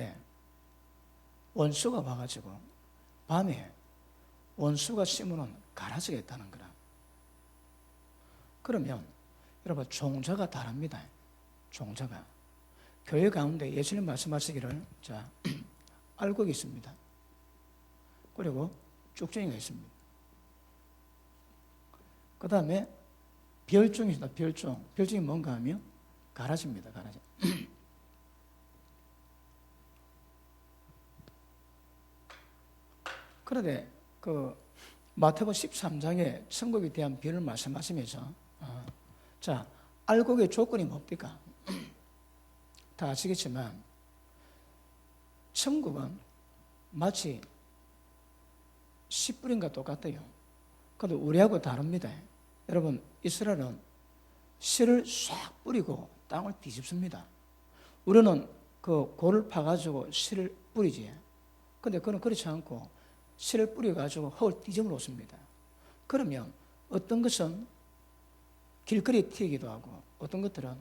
그런데 원수가 와가지고 밤에 원수가 심어놓은 가라지가 있다는 거라. 그러면 여러분 종자가 다릅니다. 종자가. 교회 가운데 예수님 말씀하시기를 알곡이 있습니다. 그리고 쭉정이가 있습니다. 그 다음에 별종이 있습니다. 별종. 별종이 뭔가 하면 가라지입니다. 가라지. 그런데 그 마태복음 13장에 천국에 대한 비유를 말씀하시면서 알곡의 조건이 뭡니까? 다 아시겠지만 천국은 마치 씨 뿌린과 똑같아요. 그런데 우리하고 다릅니다. 여러분 이스라엘은 씨를 싹 뿌리고 땅을 뒤집습니다. 우리는 그 골을 파가지고 씨를 뿌리지. 근데 그는 그렇지 않고 씨를 뿌려가지고 흙을 뒤집어 놓습니다. 그러면 어떤 것은 길거리에 튀기도 하고 어떤 것들은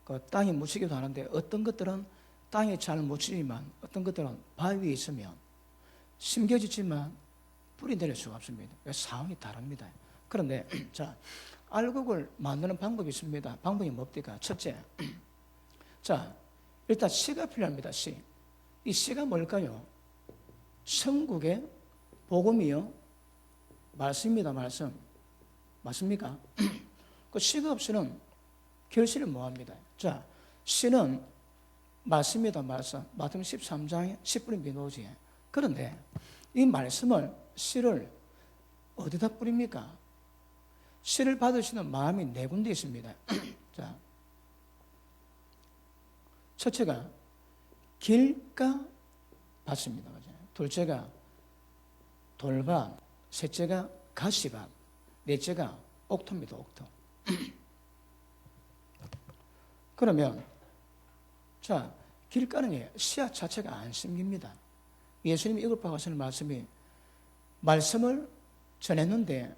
그 땅에 묻히기도 하는데 어떤 것들은 땅에 잘 묻히지만 어떤 것들은 바위 위에 있으면 심겨지지만 뿌리 내릴 수가 없습니다. 상황이 다릅니다. 그런데 알곡을 만드는 방법이 있습니다. 방법이 뭡니까? 첫째, 일단 씨가 필요합니다. 씨. 이 씨가 뭘까요? 천국의 복음이요. 말씀입니다. 말씀. 맞습니까? 그 씨가 없이는 결실을 못합니다. 씨는 말씀입니다. 말씀. 마태복음 13장에 씨 뿌린 비누지. 그런데 이 말씀을 씨를 어디다 뿌립니까? 씨를 받으시는 마음이 네 군데 있습니다. 첫째가 길가 밭입니다. 둘째가 돌밭, 셋째가 가시밭, 넷째가 옥토입니다. 옥토. 그러면 길가는 씨앗 자체가 안 심깁니다. 예수님이 이걸 보고 하시는 말씀이 말씀을 전했는데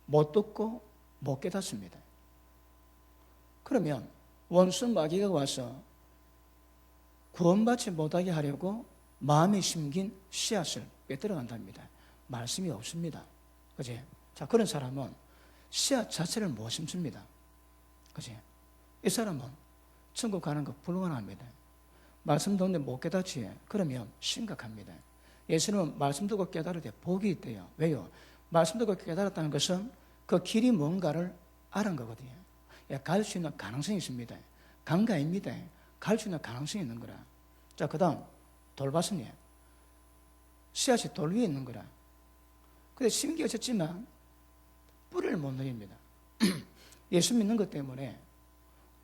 못 듣고 못 깨닫습니다. 그러면 원수 마귀가 와서 구원받지 못하게 하려고 마음에 심긴 씨앗을 빼들어 간답니다. 말씀이 없습니다. 그지? 그런 사람은 씨앗 자체를 못 심습니다. 그지? 이 사람은 천국 가는 거 불가능합니다. 말씀 듣는데 못 깨닫지? 그러면 심각합니다. 예수님은 말씀 듣고 깨달을 때 복이 있대요. 왜요? 말씀 듣고 깨달았다는 것은 그 길이 뭔가를 알은 거거든요. 갈 수 있는 가능성이 있습니다. 강가입니다. 갈 수 있는 가능성이 있는 거라. 그 다음 돌밭은 씨앗이 돌 위에 있는 거라. 근데 심겨졌지만 뿌리를 못 내립니다. 예수 믿는 것 때문에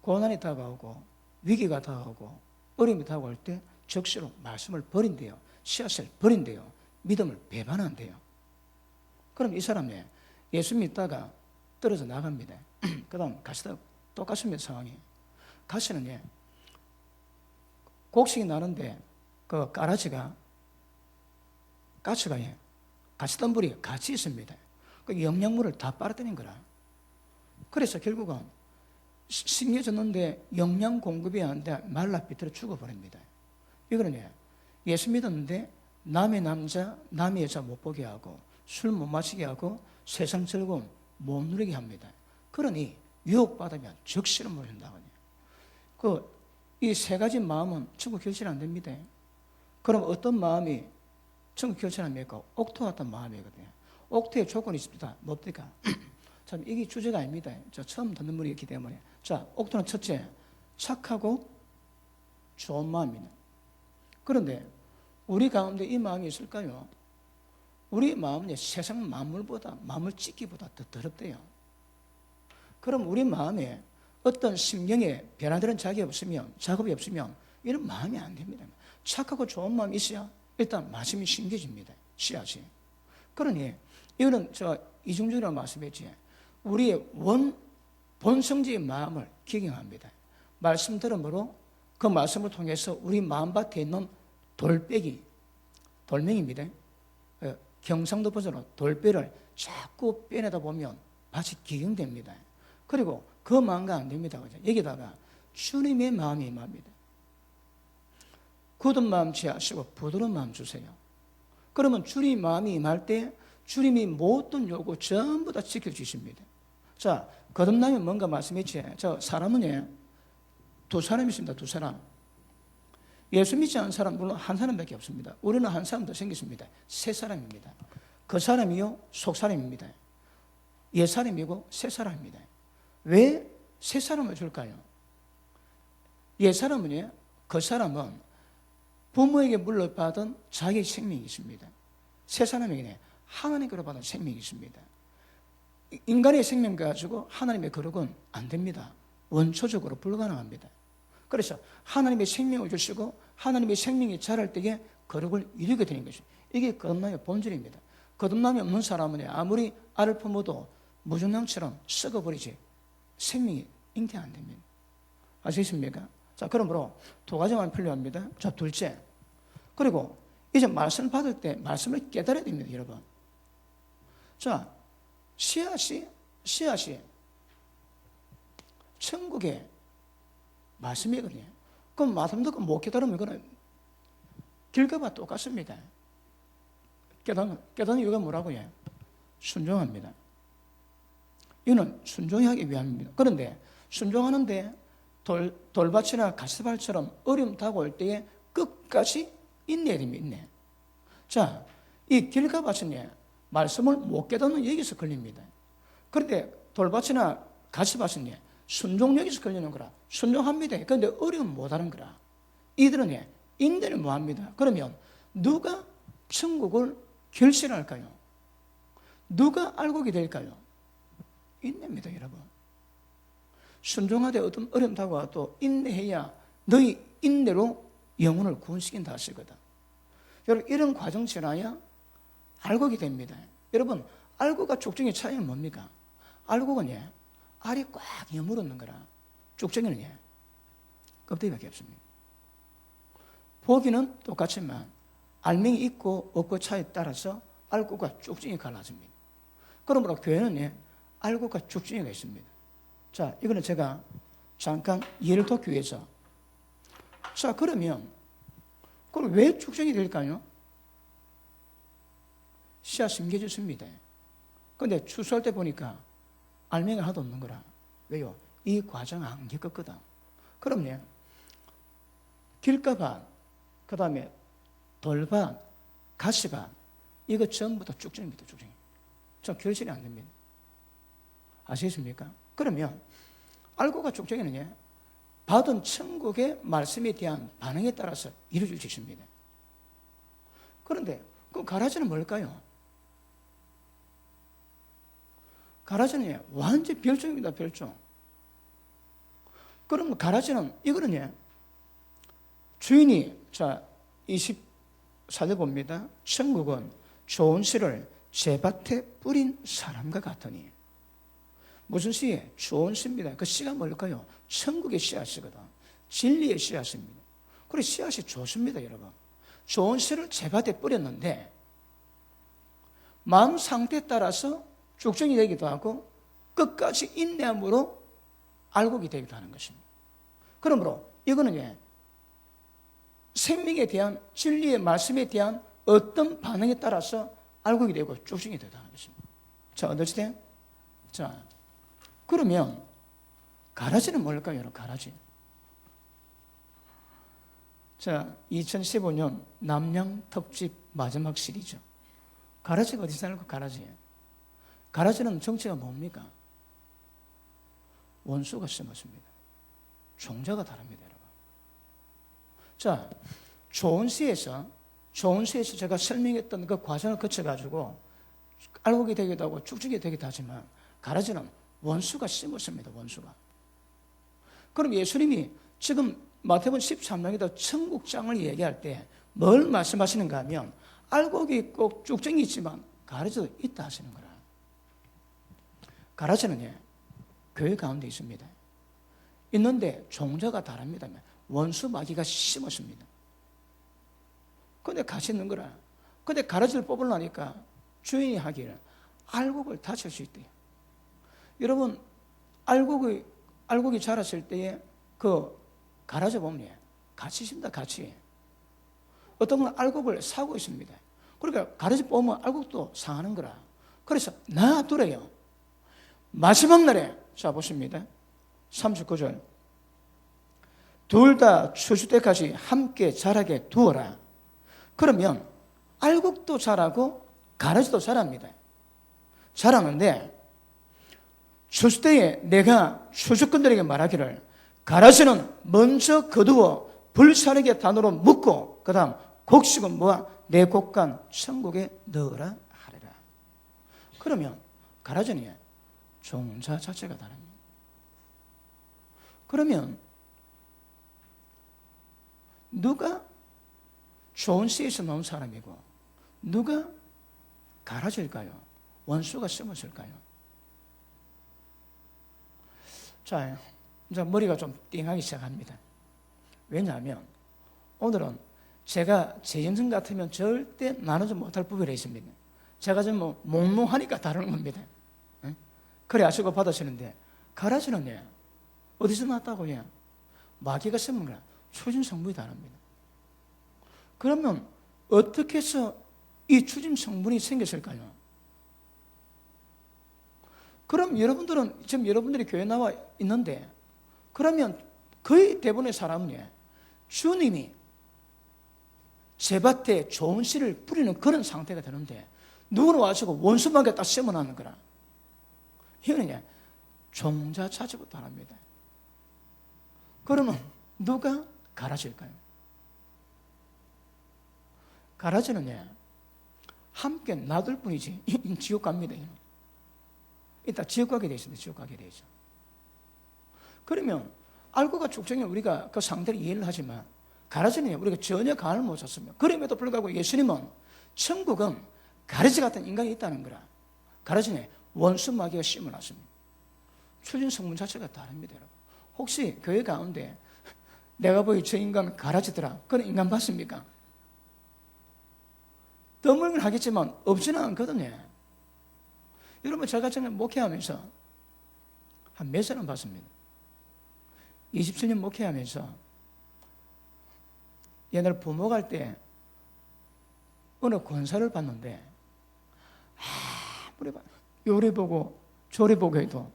고난이 다가오고 위기가 다가오고 어려움이 다가올 때 적시로 말씀을 버린대요. 씨앗을 버린대요. 믿음을 배반한대요. 그럼 이 사람이 예수 믿다가 떨어져 나갑니다. 그 다음 가시다 똑같습니다. 상황이. 가시는 곡식이 나는데 그 가라지가 가시가 가시덤불이 같이 있습니다. 그 영양분을 다 빨아들인 거라. 그래서 결국은 심겨졌는데 영양 공급이 안 돼 말라 비틀어 죽어버립니다. 이거는 예수 믿었는데 남의 남자, 남의 여자 못 보게 하고 술 못 마시게 하고 세상 즐거움 못 누리게 합니다. 그러니 유혹받으면 적시를 모른다고요. 이 세 가지 마음은 천국 결실 안 됩니다. 그럼 어떤 마음이 천국 결실합니까? 옥토 같은 마음이거든요. 옥토의 조건이 있습니다. 뭡니까? 참 이게 주제가 아닙니다. 저 처음 듣는 분이기 때문에. 옥토는 첫째, 착하고 좋은 마음입니다. 그런데 우리 가운데 이 마음이 있을까요? 우리 마음은 세상 만물보다, 만물 찢기보다 더 더럽대요. 그럼 우리 마음에 어떤 심령의 변화되는 작업이 없으면 이런 마음이 안 됩니다. 착하고 좋은 마음이 있어야 일단 말씀이 심겨집니다. 씨앗이. 그러니 이거는 이중적이라고 말씀했지. 우리의 본성적인 마음을 기경합니다. 말씀 들음으로 그 말씀을 통해서 우리 마음밭에 있는 돌멩입니다. 경상도 버전으로 돌배를 자꾸 빼내다 보면 밭이 기경됩니다. 그리고 그 마음과 안 됩니다. 여기다가 주님의 마음이 임합니다. 굳은 마음 취하시고 부드러운 마음 주세요. 그러면 주님 마음이 임할 때 주님이 모든 요구 전부 다 지켜주십니다. 자, 거듭나면 뭔가 말씀했지. 저 사람은 두 사람이 있습니다. 두 사람. 예수 믿지 않은 사람 물론 한 사람밖에 없습니다. 우리는 한 사람 더 생겼습니다. 세 사람입니다. 그 사람이요 속 사람입니다. 옛 사람이고 새 사람입니다. 왜 새 사람을 줄까요? 옛 사람은 그 사람은 부모에게 물려받은 자기 생명이 있습니다. 새 사람에게는 하나님께로 받은 생명이 있습니다. 인간의 생명 가지고 하나님의 거룩은 안 됩니다. 원초적으로 불가능합니다. 그래서 하나님의 생명을 주시고 하나님의 생명이 자랄 때에 거룩을 이루게 되는 것이죠. 이게 거듭남의 본질입니다. 거듭남이 없는 사람은 아무리 알을 품어도 무중량처럼 썩어버리지 생명이 잉태 안 됩니다. 아시겠습니까? 자, 그러므로 두 가지만 필요합니다. 자, 둘째. 그리고 이제 말씀을 받을 때 말씀을 깨달아야 됩니다, 여러분. 자, 씨앗이 천국의 말씀이거든요. 그럼 말씀 듣고 못 깨달으면 그거는 길가와 똑같습니다. 깨닫는 이유가 뭐라고요? 순종합니다. 이거는 순종하기 위함입니다. 그런데 순종하는데 돌밭이나 가시밭처럼 어려움 다가올 때에 끝까지 인내해야 됩니다. 인내. 자, 이 길가밭은 말씀을 못 깨닫는 여기서 걸립니다. 그런데 돌밭이나 가시밭은 순종 여기서 걸리는 거라. 순종합니다. 그런데 어려움 못하는 거라. 이들은 인내를 못합니다. 그러면 누가 천국을 결실할까요? 누가 알곡이 될까요? 인내입니다, 여러분. 순종하되 어떤 어려움 다가와도 인내해야 너희 인내로 영혼을 구원시킨다 하시거든. 여러분, 이런 과정 지나야 알곡이 됩니다. 여러분, 알곡과 쭉정이의 차이는 뭡니까? 알곡은 알이 꽉 여물었는 거라. 쭉정이는 껍데기밖에 없습니다. 보기는 똑같지만 알맹이 있고 없고 차이에 따라서 알곡과 쭉정이 갈라집니다. 그러므로 교회는 알곡과 쭉정이가 있습니다. 자, 이거는 제가 잠깐 예를 돕기 위해서. 자, 그러면 그럼 왜 쭉정이 될까요? 씨앗 심겨졌습니다. 그런데 추수할 때 보니까 알맹이가 하나도 없는 거라. 왜요? 이 과정 안 겪었거든. 그럼요, 길가밭, 그 다음에 돌밭, 가시밭, 이거 전부 다 쭉정입니다. 쭉정이. 저 결실이 안 됩니다. 아시겠습니까? 그러면 알고가 쭉정이는 받은 천국의 말씀에 대한 반응에 따라서 이루어질 수 있습니다. 그런데 그 가라지는 뭘까요? 가라지는 완전 별종입니다. 별종. 그러면 가라지는 이거는 주인이, 자, 24절 봅니다. 천국은 좋은 씨를 제 밭에 뿌린 사람과 같으니. 무슨 씨에? 좋은 씨입니다. 그 씨가 뭘까요? 천국의 씨앗이거든. 진리의 씨앗입니다. 그리고 씨앗이 좋습니다, 여러분. 좋은 씨를 제 밭에 뿌렸는데 마음 상태에 따라서 쭉정이 되기도 하고 끝까지 인내함으로 알곡이 되기도 하는 것입니다. 그러므로 이거는 생명에 대한 진리의 말씀에 대한 어떤 반응에 따라서 알곡이 되고 쭉정이 되다는 것입니다. 자, understand? 자, 그러면 가라지는 뭘까요, 여러분? 가라지. 자, 2015년 남양 특집 마지막 시리즈. 가라지가 어디서 살고 가라지예요? 가라지는 정체가 뭡니까? 원수가 심었습니다. 종자가 다릅니다, 여러분. 자, 좋은 씨에서 제가 설명했던 그 과정을 거쳐가지고 알곡이 되기도 하고 쭉쭉이 되기도 하지만 가라지는 원수가 심었습니다. 원수가. 그럼 예수님이 지금 마태복음 13장에서 천국장을 얘기할 때 뭘 말씀하시는가 하면 알곡이 있고 쭉정이 있지만 가라지도 있다 하시는 거라. 가라지는 교회 가운데 있습니다. 있는데 종자가 다릅니다. 원수 마귀가 심었습니다. 그런데 같이 있는 거라. 그런데 가라지를 뽑으려니까 주인이 하기를 알곡을 다칠 수 있대요. 여러분, 알곡이 자랐을 때에 그 가라지 보면 같이 있습니다. 같이. 어떤 건 알곡을 사고 있습니다. 그러니까 가르치 보면 알곡도 상하는 거라. 그래서 놔두래요. 마지막 날에, 자 보십니다. 39절. 둘 다 추수 때까지 함께 자라게 두어라. 그러면 알곡도 자라고 가라지도 자랍니다. 자라는데 추수 때에 내가 추수꾼들에게 말하기를 가라지는 먼저 거두어 불사르게 단으로 묶고 그 다음 곡식은 모아 내 곡간 천국에 넣으라 하리라. 그러면 가라지는 종자 자체가 다릅니다. 그러면 누가 좋은 씨에서 나온 사람이고 누가 가라지일까요? 원수가 심었을까요? 자, 이제 머리가 좀 띵하기 시작합니다. 왜냐하면 오늘은 제가 제 인생 같으면 절대 나누지 못할 부분이 있습니다. 제가 좀 뭐 몽롱하니까 다루는 겁니다. 그래 아시고 받으시는데 가라지는 어디서 났다고요? 마귀가 심은 거라. 추진 성분이 다릅니다. 그러면 어떻게 해서 이 추진 성분이 생겼을까요? 그럼 여러분들은 지금 여러분들이 교회 나와 있는데 그러면 거의 대부분의 사람은 주님이 제 밭에 좋은 씨를 뿌리는 그런 상태가 되는데 누구는 와서 원수밖에 딱 심어놨는 거라. 이거는 종자 자체부터 합니다. 그러면 누가 가라지일까요? 가라지는 함께 놔둘 뿐이지 지옥 갑니다. 이따 지옥 가게 돼 있습니다. 지옥 가게 돼 있어. 그러면 알고가 축적에 우리가 그 상태를 이해를 하지만 가라지는 우리가 전혀 감을 못 잡습니다. 그럼에도 불구하고 예수님은 천국은 가라지 같은 인간이 있다는 거라. 가라지는 원수 마귀가 심어놨습니다. 추진 성분 자체가 다릅니다. 여러분. 혹시 교회 가운데 내가 보기 저 인간 가라지더라 그런 인간 봤습니까? 드물긴 하겠지만 없지는 않거든요. 여러분 제가 전에 목회하면서 한 몇 사람 봤습니다. 27년 목회하면서 옛날 부모 갈 때 어느 권사를 봤는데 아무리 요리 보고 조리 보고 해도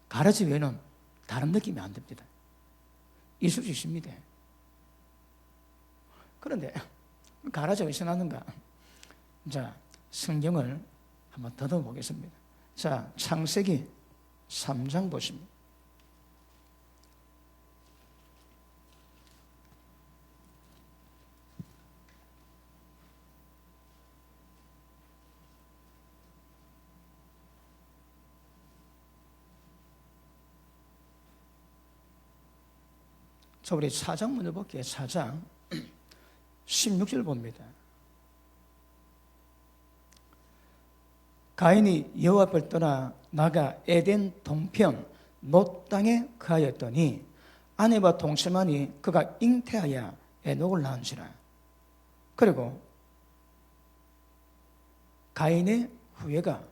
가라지 외에는 다른 느낌이 안 듭니다. 있을 수 있습니다. 그런데 가라지가 어디서 나는가? 자, 성경을 한번 더듬어보겠습니다. 자, 창세기 3장 보십니다. 자, 우리 4장 먼저 볼게요. 4장 16절 봅니다. 가인이 여호와 앞을 떠나 나가 에덴 동편 놋 땅에 거하였더니 아내와 동침하니 그가 잉태하여 에녹을 낳은지라. 그리고 가인의 후예가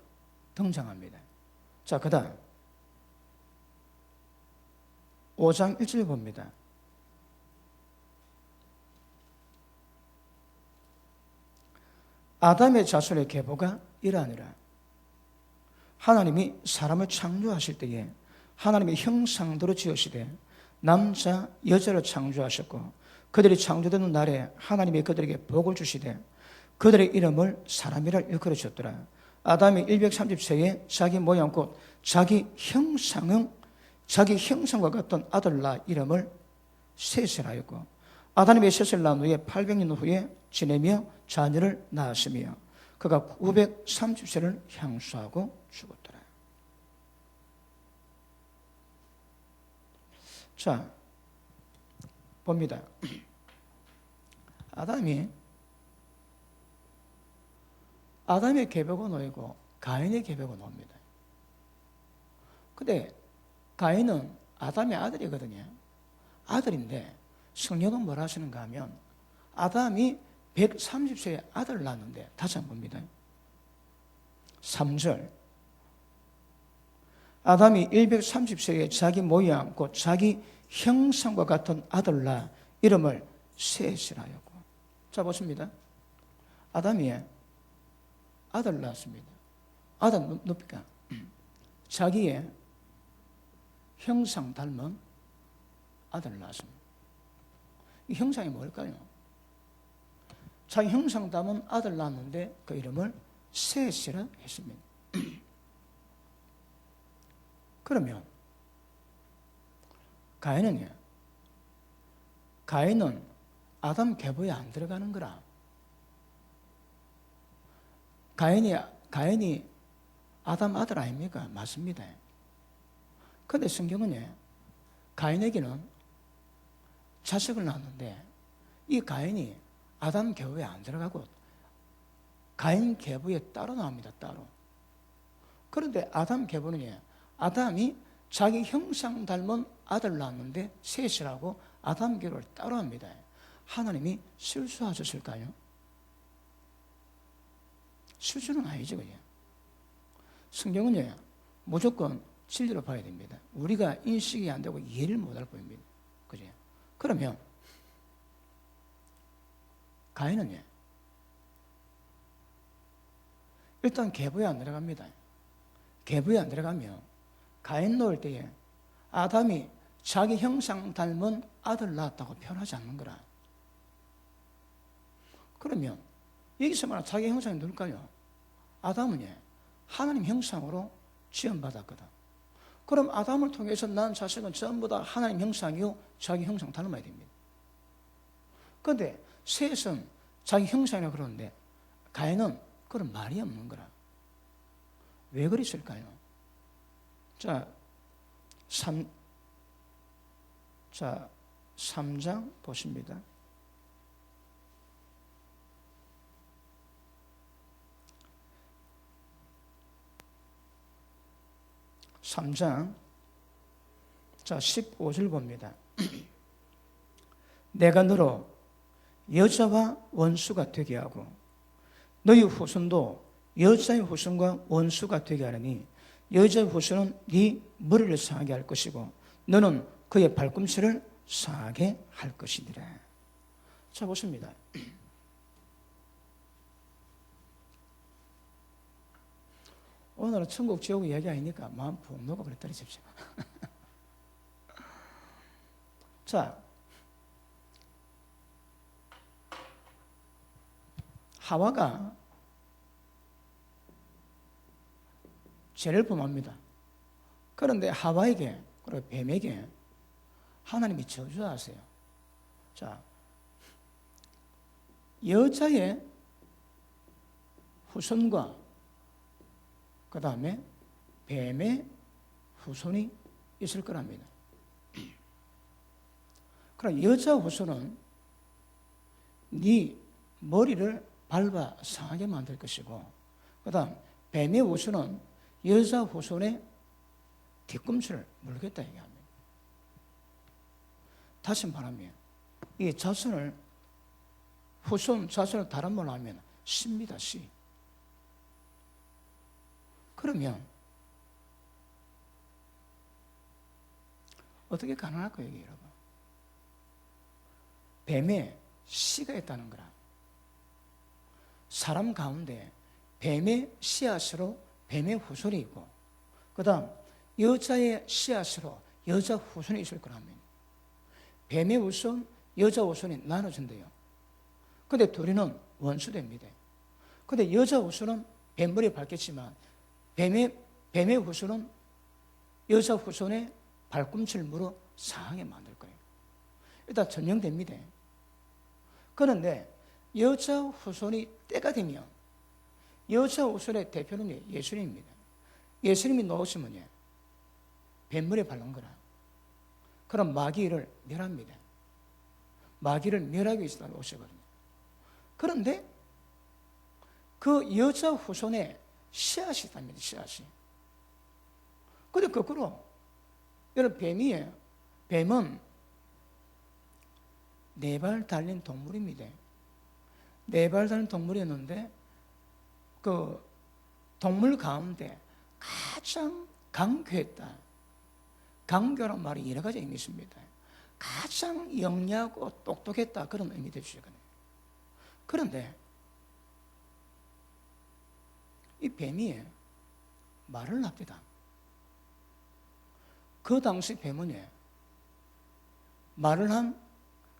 등장합니다. 자, 그 다음 5장 1절 봅니다. 아담의 자손의 계보가 이러하니라. 하나님이 사람을 창조하실 때에 하나님의 형상대로 지으시되 남자 여자를 창조하셨고 그들이 창조되는 날에 하나님이 그들에게 복을 주시되 그들의 이름을 사람이라 일컬어 주었더라. 아담이 130세에 자기 모양 곧 자기 형상과 같은 아들 낳아 이름을 셋을 하였고 아담이 셋을 낳은 후에 800년 후에 지내며 자녀를 낳았으며 그가 930세를 향수하고 죽었더라. 자, 봅니다. 아담의 계보가 놓이고 가인의 계보가 놓입니다. 근데 가인은 아담의 아들이거든요. 아들인데 성경은 뭐라 하시는가 하면 아담이 130세에 아들을 낳았는데 다시 한번 봅니다. 3절 아담이 130세에 자기 모양 곧 자기 형상과 같은 아들을 낳아 이름을 셋이라 하였고. 자, 보십니다. 아담이 아들 낳았습니다. 아들 누굽니까? 자기의 형상 닮은 아들을 낳았습니다. 이 형상이 뭘까요? 자기 형상 닮은 아들 낳았는데 그 이름을 셋이라 했습니다. 그러면 가인은 아담 계보에 안 들어가는 거라. 가인이 아담 아들 아닙니까? 맞습니다. 그런데 성경은 가인에게는 자식을 낳았는데 이 가인이 아담 계보에 안 들어가고 가인 계보에 따로 나옵니다. 따로. 그런데 아담 계보는 아담이 자기 형상 닮은 아들 낳았는데 셋이라고 아담 계보를 따로 합니다. 하나님이 실수하셨을까요? 실수는 아니죠. 그냥. 성경은 무조건 진리로 봐야 됩니다. 우리가 인식이 안 되고 이해를 못할 뿐입니다. 그죠? 그러면 가인은 일단 계보에 안 들어갑니다. 계보에 안 들어가면 가인 놓을 때에 아담이 자기 형상 닮은 아들 낳았다고 표현하지 않는 거라. 그러면 여기서 말하는 자기 형상이 누굴까요? 아담은 하나님 형상으로 지음받았거든. 그럼 아담을 통해서 난 자식은 전부 다 하나님 형상이요 자기 형상 닮아야 됩니다. 그런데 셋은 자기 형상이라고 그러는데 가인은 그런 말이 없는 거라. 왜 그랬을까요? 자, 3장 보십니다. 3장 15절 봅니다. 내가 너로 여자와 원수가 되게 하고 너희 후손도 여자의 후손과 원수가 되게 하려니 여자의 후손은 네 머리를 상하게 할 것이고 너는 그의 발꿈치를 상하게 할 것이니라. 자, 보십니다. 오늘은 천국 지옥 이야기 아니니까 마음 푹 놓고 그래 떨어집시다. 자, 하와가 죄를 범합니다. 그런데 하와에게 그리고 뱀에게 하나님이 저주하세요. 자, 여자의 후손과 그 다음에 뱀의 후손이 있을 거랍니다. 그럼 여자 후손은 네 머리를 밟아 상하게 만들 것이고 그 다음 뱀의 후손은 여자 후손의 뒤꿈치를 물겠다 얘기합니다. 다시 말하면 이 자손을 자손을 다른 말로 하면 씨입니다. 씨. 그러면 어떻게 가능할까요, 여러분? 뱀에 씨가 있다는 거라. 사람 가운데 뱀의 씨앗으로 뱀의 후손이 있고 그 다음 여자의 씨앗으로 여자 후손이 있을 거라면 뱀의 후손, 여자 후손이 나눠진대요. 근데 둘이는 원수됩니다. 근데 여자 후손은 뱀머리에 밟겠지만 뱀의 후손은 여자 후손의 발꿈치를 물어 상하게 만들 거예요. 일단 전형됩니다. 그런데 여자 후손이 때가 되면 여자 후손의 대표는 예수님입니다. 예수님이 나오시면 뱀물에 밟는 거라. 그럼 마귀를 멸합니다. 마귀를 멸하기 위해서 오시거든요. 그런데 그 여자 후손의 씨앗이 있답니다. 씨앗이. 근데 거꾸로 여러분 뱀이에요. 뱀은 4발 달린 동물입니다. 4발 달린 동물이었는데 그 동물 가운데 가장 강교했다. 강교란 말이 여러 가지 의미 있습니다. 가장 영리하고 똑똑했다 그런 의미 되주거든요. 그런데 이 뱀이 말을 합니다. 그 당시 뱀은 말을 한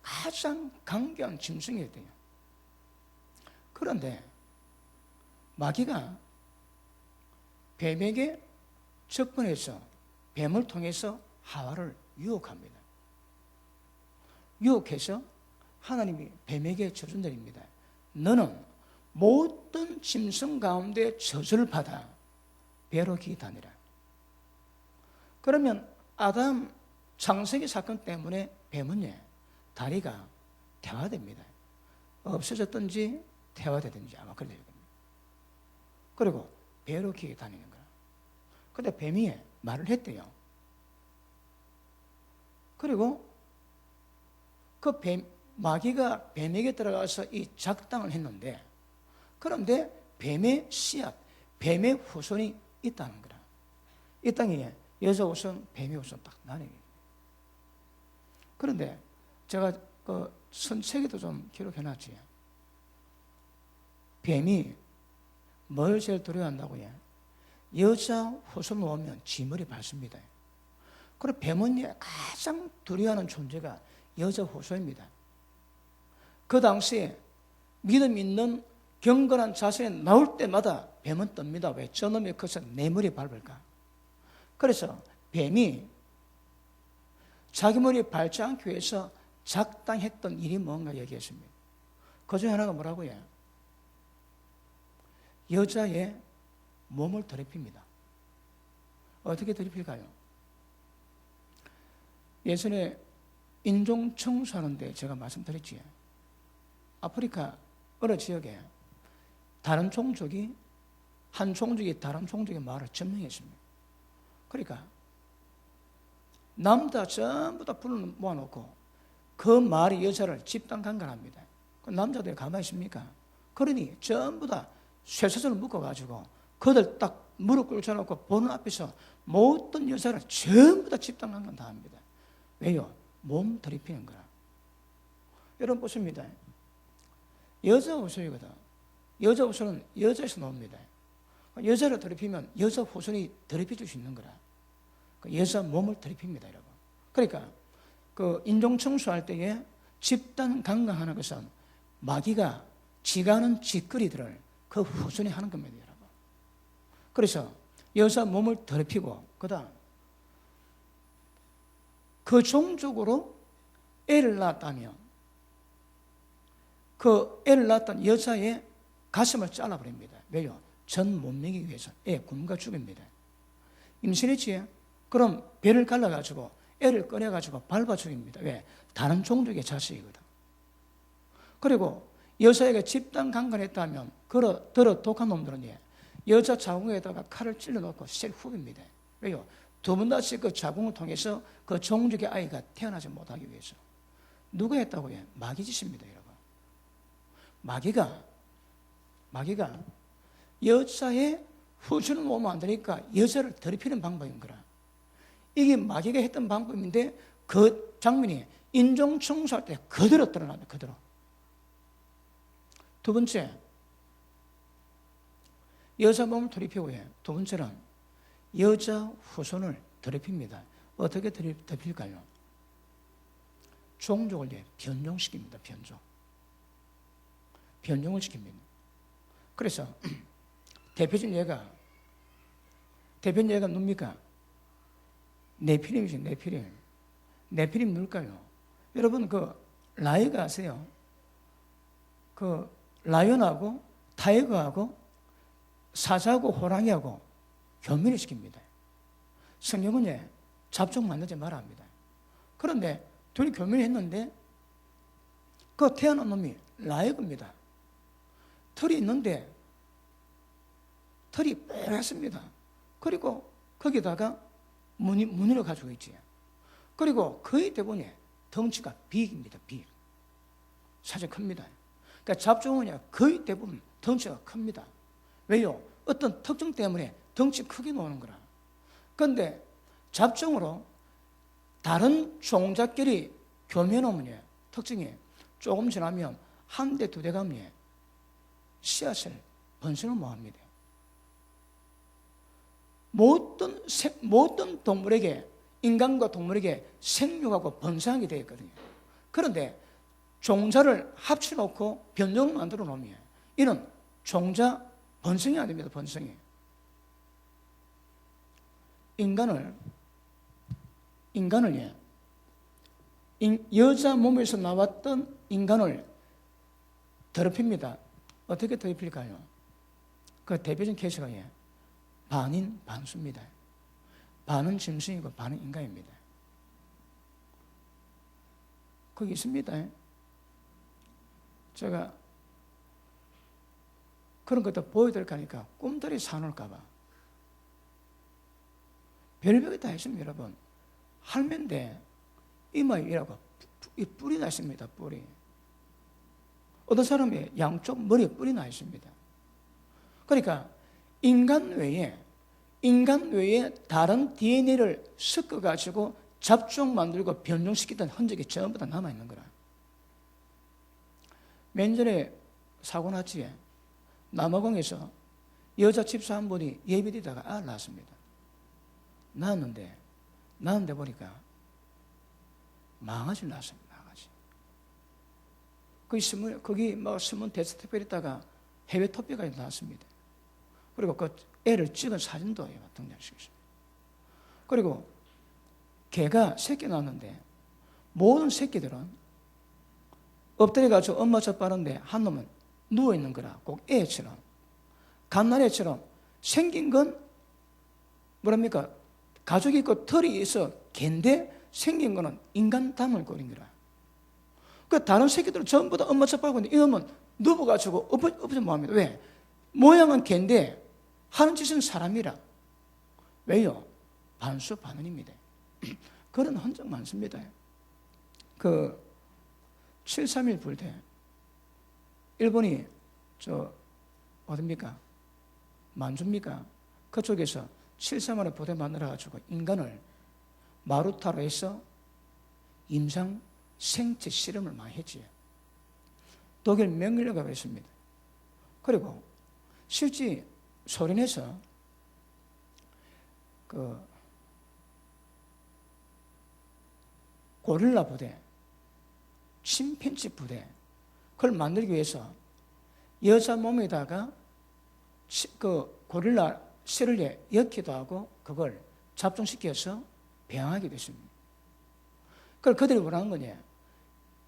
가장 강경한 짐승이었대요. 그런데 마귀가 뱀에게 접근해서 뱀을 통해서 하와를 유혹합니다. 유혹해서 하나님이 뱀에게 저주 내립니다. 너는 모든 짐승 가운데 저주를 받아 배로 기 다니라. 그러면 아담 창세기 사건 때문에 뱀은 다리가 태화됩니다. 없어졌든지 태화되든지 아마 그래야 됩니다. 그리고 배로 기어 다니는 거야. 근데 뱀이 말을 했대요. 그리고 그 마귀가 뱀에게 들어가서 이 작당을 했는데, 그런데 뱀의 씨앗, 뱀의 후손이 있다는 거라. 이 땅에 여자 후손, 뱀의 후손 딱 나뉘어요. 그런데 제가 그 선책에도 좀 기록해놨지. 뱀이 뭘 제일 두려워한다고요? 여자 후손 오면 지머리 밟습니다. 그리고 뱀은 가장 두려워하는 존재가 여자 후손입니다. 그 당시에 믿음 있는 경건한 자신이 나올 때마다 뱀은 뜹니다. 왜? 저놈이 커서 내 머리 밟을까? 그래서 뱀이 자기 머리에 밟지 않기 위해서 작당했던 일이 뭔가 얘기했습니다. 그 중에 하나가 뭐라고요? 여자의 몸을 더럽힙니다. 어떻게 더럽힐까요? 예전에 인종 청소하는데 제가 말씀드렸지요. 아프리카 어느 지역에 다른 종족이, 한 종족이 다른 종족의 말을 점령했습니다. 그러니까 남자 전부 다 불러 모아놓고 그 말이 여자를 집단강간합니다. 그 남자들이 가만히 있습니까? 그러니 전부 다 쇠사슬을 묶어가지고 그들 딱 무릎 꿇고 쳐놓고 보는 앞에서 모든 여자를 전부 다 집단강간 다 합니다. 왜요? 몸 들이피는 거라. 여러분 보십니다. 여자 후손이거든. 여자 후손은 여자에서 나옵니다. 여자를 더럽히면 여자 후손이 더럽혀질 수 있는 거라. 여자 몸을 더럽힙니다, 여러분. 그러니까 그 인종청소할 때에 집단 강간하는 것은 마귀가 지가 하는 짓거리들을 그 후손이 하는 겁니다, 여러분. 그래서 여자 몸을 더럽히고 그다음 그 종족으로 애를 낳았다면 그 애를 낳았던 여자의 가슴을 잘라버립니다. 왜요? 전 못 먹이기 위해서 애 굶가 죽입니다. 임신했지? 그럼 배를 갈라가지고 애를 꺼내가지고 밟아 죽입니다. 왜? 다른 종족의 자식이거든. 그리고 여자에게 집단 강간했다면 더러 독한 놈들은 여자 자궁에다가 칼을 찔러놓고 셀 후입니다. 왜요? 두 번 다시 그 자궁을 통해서 그 종족의 아이가 태어나지 못하기 위해서. 누가 했다고요? 마귀 짓입니다, 여러분. 마귀가 여자의 후손을 모으면 안 되니까 여자를 더럽히는 방법인 거라. 이게 마귀가 했던 방법인데 그 장면이 인종청소할 때 그대로 드러납니다. 그대로. 두 번째, 여자 몸을 더럽히고 두 번째는 여자 후손을 더럽힙니다. 어떻게 더럽힐까요? 종족을 변종시킵니다. 변종을 시킵니다. 그래서 대표적인 예가 누굽니까? 네피림이죠. 네피림 누굴까요? 여러분 그 라이가 아세요? 그 라이온하고 타이거하고 사자하고 호랑이하고 교미를 시킵니다. 성경은 잡종 만들지 말아 합니다. 그런데 둘이 교미를 했는데 그 태어난 놈이 라이거입니다. 털이 있는데 털이 뽀얗습니다. 그리고 거기다가 무늬를 가지고 있지. 그리고 거의 대부분이 덩치가 비익입니다. 비익. 사실 큽니다. 그러니까 잡종은 거의 대부분 덩치가 큽니다. 왜요? 어떤 특징 때문에 덩치 크게 나오는 거라. 그런데 잡종으로 다른 종자끼리 교미해놓으면 특징이 조금 지나면 한 대, 두 대 가면 씨앗을, 번성을 모합니다. 모든 동물에게, 인간과 동물에게 생육하고 번성하게 되어 있거든요. 그런데 종자를 합쳐놓고 변종을 만들어 놓으면 이는 종자 번성이 아닙니다. 번성이. 인간을 여자 몸에서 나왔던 인간을 더럽힙니다. 어떻게 더럽힐까요? 그 대표적인 케이스가 반인 반수입니다. 반은 짐승이고 반은 인간입니다. 거기 있습니다. 제가 그런 것도 보여드릴까 하니까 꿈들이 사놓을까 봐. 별벽이 다 있습니다, 여러분. 할매인데 이마에 이라고 뿔이 나 있습니다, 뿔이. 어떤 사람이 양쪽 머리에 뿔이 나 있습니다. 그러니까 인간 외에 다른 DNA를 섞어가지고 잡종 만들고 변종시키던 흔적이 전부 다 남아있는 거라. 몇 년에 사고 났지. 남아공에서 여자 집사 한 분이 예비되다가 알 낳았습니다. 낳았는데 보니까 망아지를 낳았습니다. 망아지. 거기 신문 대스트표에 있다가 해외 토픽까지 나왔습니다. 그리고 그 애를 찍은 사진도 등장시켰습니다. 그리고 개가 새끼 낳았는데 모든 새끼들은 엎드려가지고 엄마 젖 빠른데 한 놈은 누워있는 거라. 꼭 애처럼. 갓난애처럼 생긴 건 뭐랍니까? 가죽이 있고 털이 있어 개인데 생긴 거는 인간 담을 꼴인 거라. 그 다른 새끼들은 전부 다 엄마 젖 빨고 있는데 이놈은 누워가지고 엎어져 뭐합니다. 왜? 모양은 개인데 하는 짓은 사람이라. 왜요? 반수 반원입니다. 그런 흔적 많습니다. 7.3.1 불때 일본이 어딥니까? 만주입니까? 그쪽에서 7.3.1 부대 만들어가지고 인간을 마루타로 해서 임상 생체 실험을 많이 했지요. 독일 명일려가 그랬습니다. 그리고 실제 소련에서 고릴라 부대, 침팬지 부대, 그걸 만들기 위해서 여자 몸에다가 고릴라 씨를 엮기도 하고 그걸 잡종시켜서 배양하게 됐습니다. 그걸 그들이 원하는 거냐?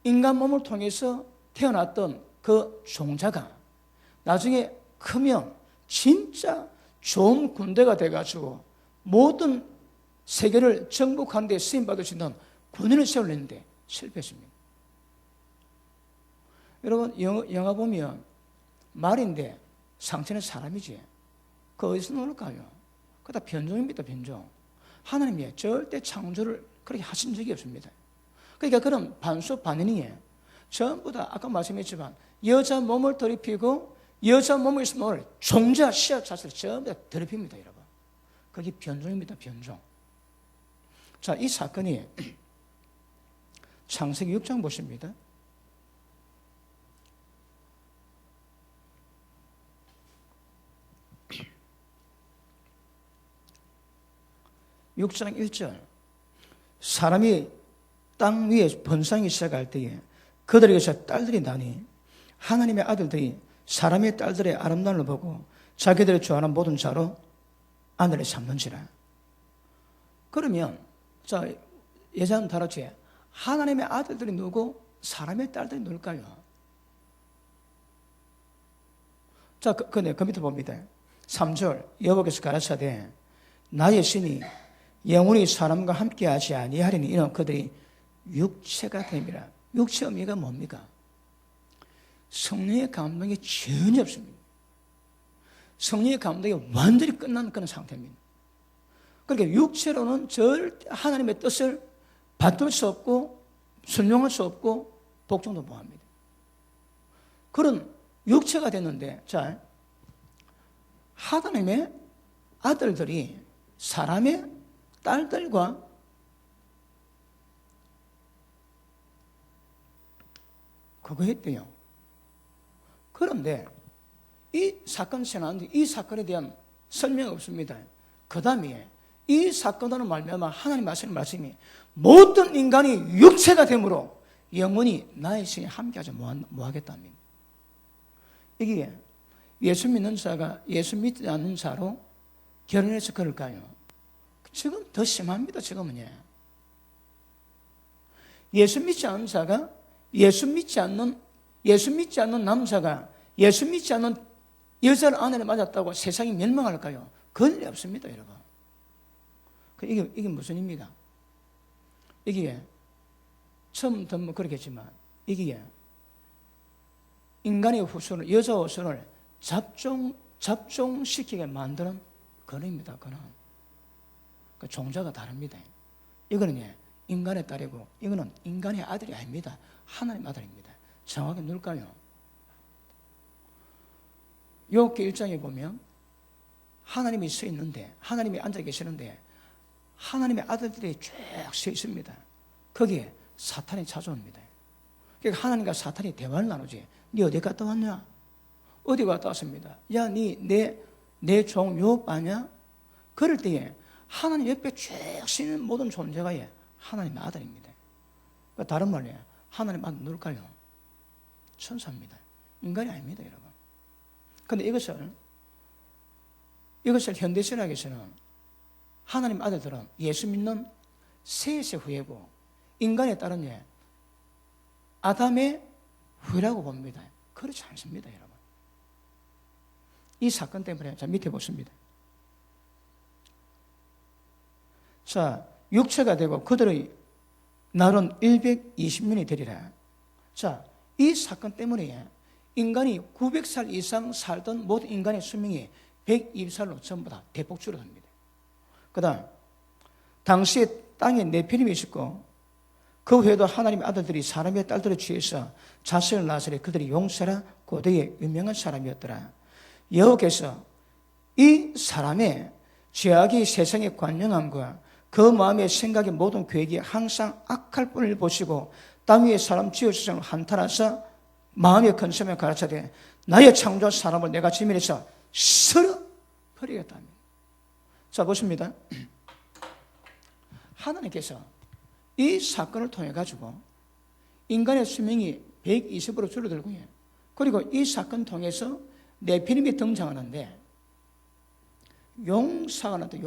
인간 몸을 통해서 태어났던 그 종자가 나중에 크면 진짜 좋은 군대가 돼가지고 모든 세계를 정복하는 데 쓰임받을 수 있는 군인을 세우려는데 실패했습니다. 여러분 영화 보면 말인데 상체는 사람이지. 그 어디서 나올까요? 그거 다 변종입니다. 변종. 하나님이 절대 창조를 그렇게 하신 적이 없습니다. 그러니까 그런 반수 반인이 전부 다 아까 말씀했지만 여자 몸을 더럽히고 여자 몸에서 나올 종자 씨앗 자체를 전부 다 더럽힙니다. 여러분. 그게 변종입니다. 변종. 자, 이 사건이 창세기 6장 보십니다. 6장 1절 사람이 땅 위에 번성하기 시작할 때에 그들에게서 딸들이 나니 하나님의 아들들이 사람의 딸들의 아름다움을 보고 자기들이 좋아하는 모든 자로 아내를 삼는지라. 그러면 자 예전 다뤘지 하나님의 아들들이 누구? 사람의 딸들이 누굴까요? 자, 그 밑에 봅니다. 3절 여호와께서 가라사대 나의 신이 영원히 사람과 함께하지 아니하리니 이는 그들이 육체가 됨이라. 육체 의미가 뭡니까? 성령의 감동이 전혀 없습니다. 성령의 감동이 완전히 끝난 그런 상태입니다. 그러니까 육체로는 절대 하나님의 뜻을 받들 수 없고 순종할 수 없고 복종도 못합니다. 그런 육체가 됐는데 자 하나님의 아들들이 사람의 딸들과 그거 했대요. 그런데 이 사건 지나는데 이 사건에 대한 설명이 없습니다. 그 다음에 이 사건으로 말미암아 하나님 하시는 말씀이 모든 인간이 육체가 되므로 영원히 나의 신에 함께하지 뭐하겠답니다. 이게 예수 믿는 자가 예수 믿지 않는 자로 결혼해서 그럴까요? 지금 더 심합니다. 지금은 예수 믿지 않는 자가 예수 믿지 않는 남자가 예수 믿지 않는 여자를 아내를 맞았다고 세상이 멸망할까요? 그럴 리 없습니다, 여러분. 이게 무슨 의미입니까? 이게 처음부터 뭐 그렇겠지만 이게 인간의 후손을 여자 후손을 잡종시키게 만드는 근원입니다. 근원. 그 종자가 다릅니다. 이거는 인간의 딸이고 이거는 인간의 아들이 아닙니다. 하나님 아들입니다. 정확히 누굴까요? 욥기 1장에 보면 하나님이 서 있는데 하나님이 앉아 계시는데 하나님의 아들들이 쭉 서 있습니다. 거기에 사탄이 찾아옵니다. 그러니까 하나님과 사탄이 대화를 나누지. 네 어디 갔다 왔냐? 어디 갔다 왔습니다. 야, 내 종 욥 아냐? 그럴 때에 하나님 옆에 쭉 서 있는 모든 존재가 하나님의 아들입니다. 그러니까 다른 말로 하나님 아들 누굴까요? 천사입니다. 인간이 아닙니다, 여러분. 그런데 이것을 현대신학에서는 하나님 아들들은 예수 믿는 셋의 후예고 인간에 따른 아담의 후예라고 봅니다. 그렇지 않습니다, 여러분. 이 사건 때문에 자 밑에 보십니다. 자, 육체가 되고 그들의 날은 120년이 되리라. 자, 이 사건 때문에 인간이 900살 이상 살던 모든 인간의 수명이 120살로 전부 다 대폭 줄어듭니다. 그 다음 당시에 땅에 네피림이 있었고 그 후에도 하나님의 아들들이 사람의 딸들을 취해서 자식을 낳았으니 그들이 용세라 고대의 유명한 사람이었더라. 여호께서 이 사람의 죄악이 세상의 관영함과 그 마음의 생각의 모든 계획이 항상 악할 뿐을 보시고 땅 위에 사람 지어주심을 한탄하사 마음의 근심을 가르쳐되 나의 창조한 사람을 내가 지면에서 쓸어 버리겠다 합니다. 자, 보십니다. 하나님께서 이 사건을 통해 가지고 인간의 수명이 120으로 줄어들고 그리고 이 사건 통해서 네피림이 등장하는데 용사가 나왔다.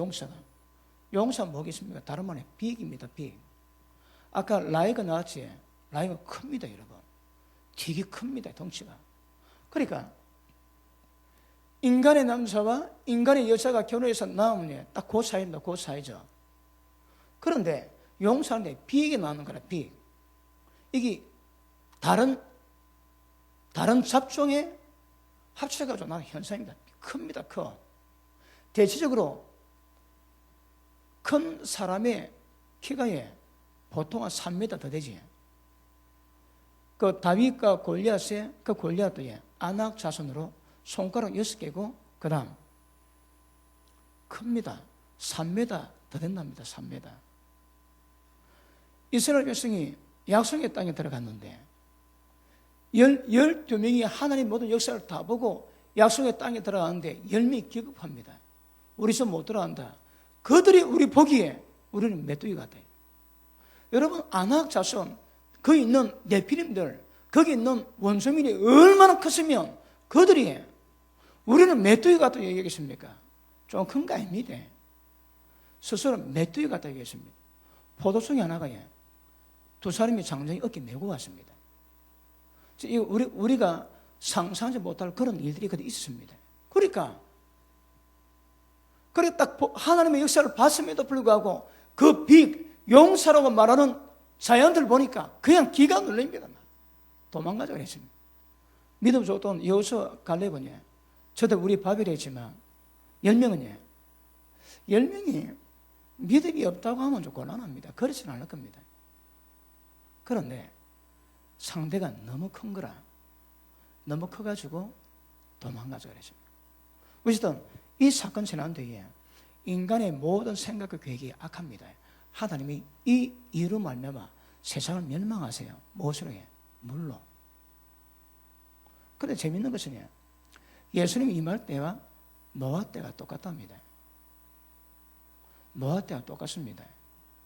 용사가 뭐겠습니까? 다른 말에 비익입니다. 비익. 아까 라이가 나왔지. 라이가 큽니다, 여러분. 되게 큽니다, 덩치가. 그러니까 인간의 남자와 인간의 여자가 결혼해서 나오면 딱 그 사이입니다. 그 사이죠. 그런데 용사인데 비익이 나오는 거라. 비익. 이게 다른 잡종에 합쳐가지고 나는 현상입니다. 큽니다. 커. 대체적으로 큰 사람의 키가 보통 한 3m 더 되지. 그 다윗과 골리앗의 그 골리앗도 아낙 자손으로 손가락 6개고 그 다음 큽니다. 3m 더 된답니다. 3m. 이스라엘 백성이 약속의 땅에 들어갔는데 12명이 하나님 모든 역사를 다 보고 약속의 땅에 들어가는데 10명이 기겁합니다. 우리 좀 못 들어간다. 그들이 우리 보기에 우리는 메뚜기 같아요. 여러분, 아낙 자손, 거기 있는 네피림들, 거기 있는 원수민이 얼마나 컸으면 그들이 우리는 메뚜기 같다고 얘기하겠습니까? 좀 큰 거 아닙니다. 스스로 메뚜기 같다고 얘기했습니다. 포도송이 하나가 두 사람이 장정이 어깨 메고 왔습니다. 우리가 상상하지 못할 그런 일들이 그때 있었습니다. 그러니까 딱 하나님의 역사를 봤음에도 불구하고 그 용사라고 말하는 자연들 보니까 그냥 기가 눌립니다. 도망가자고 했습니다. 믿음 좋던 여호수아 갈렙은 저도 우리 바벨이지만 10명이 믿음이 없다고 하면 좀 곤란합니다. 그렇지는 않을 겁니다. 그런데 상대가 너무 큰 거라. 너무 커가지고 도망가자고 했습니다. 어쨌든 이 사건 지난 뒤에 인간의 모든 생각과 계획이 악합니다. 하나님이 이 이유로 말미암아 세상을 멸망하세요. 무엇으로 물로. 그런데 재밌는 것은 예수님이 임할 때와 노아 때가 똑같답니다. 노아 때와 똑같습니다.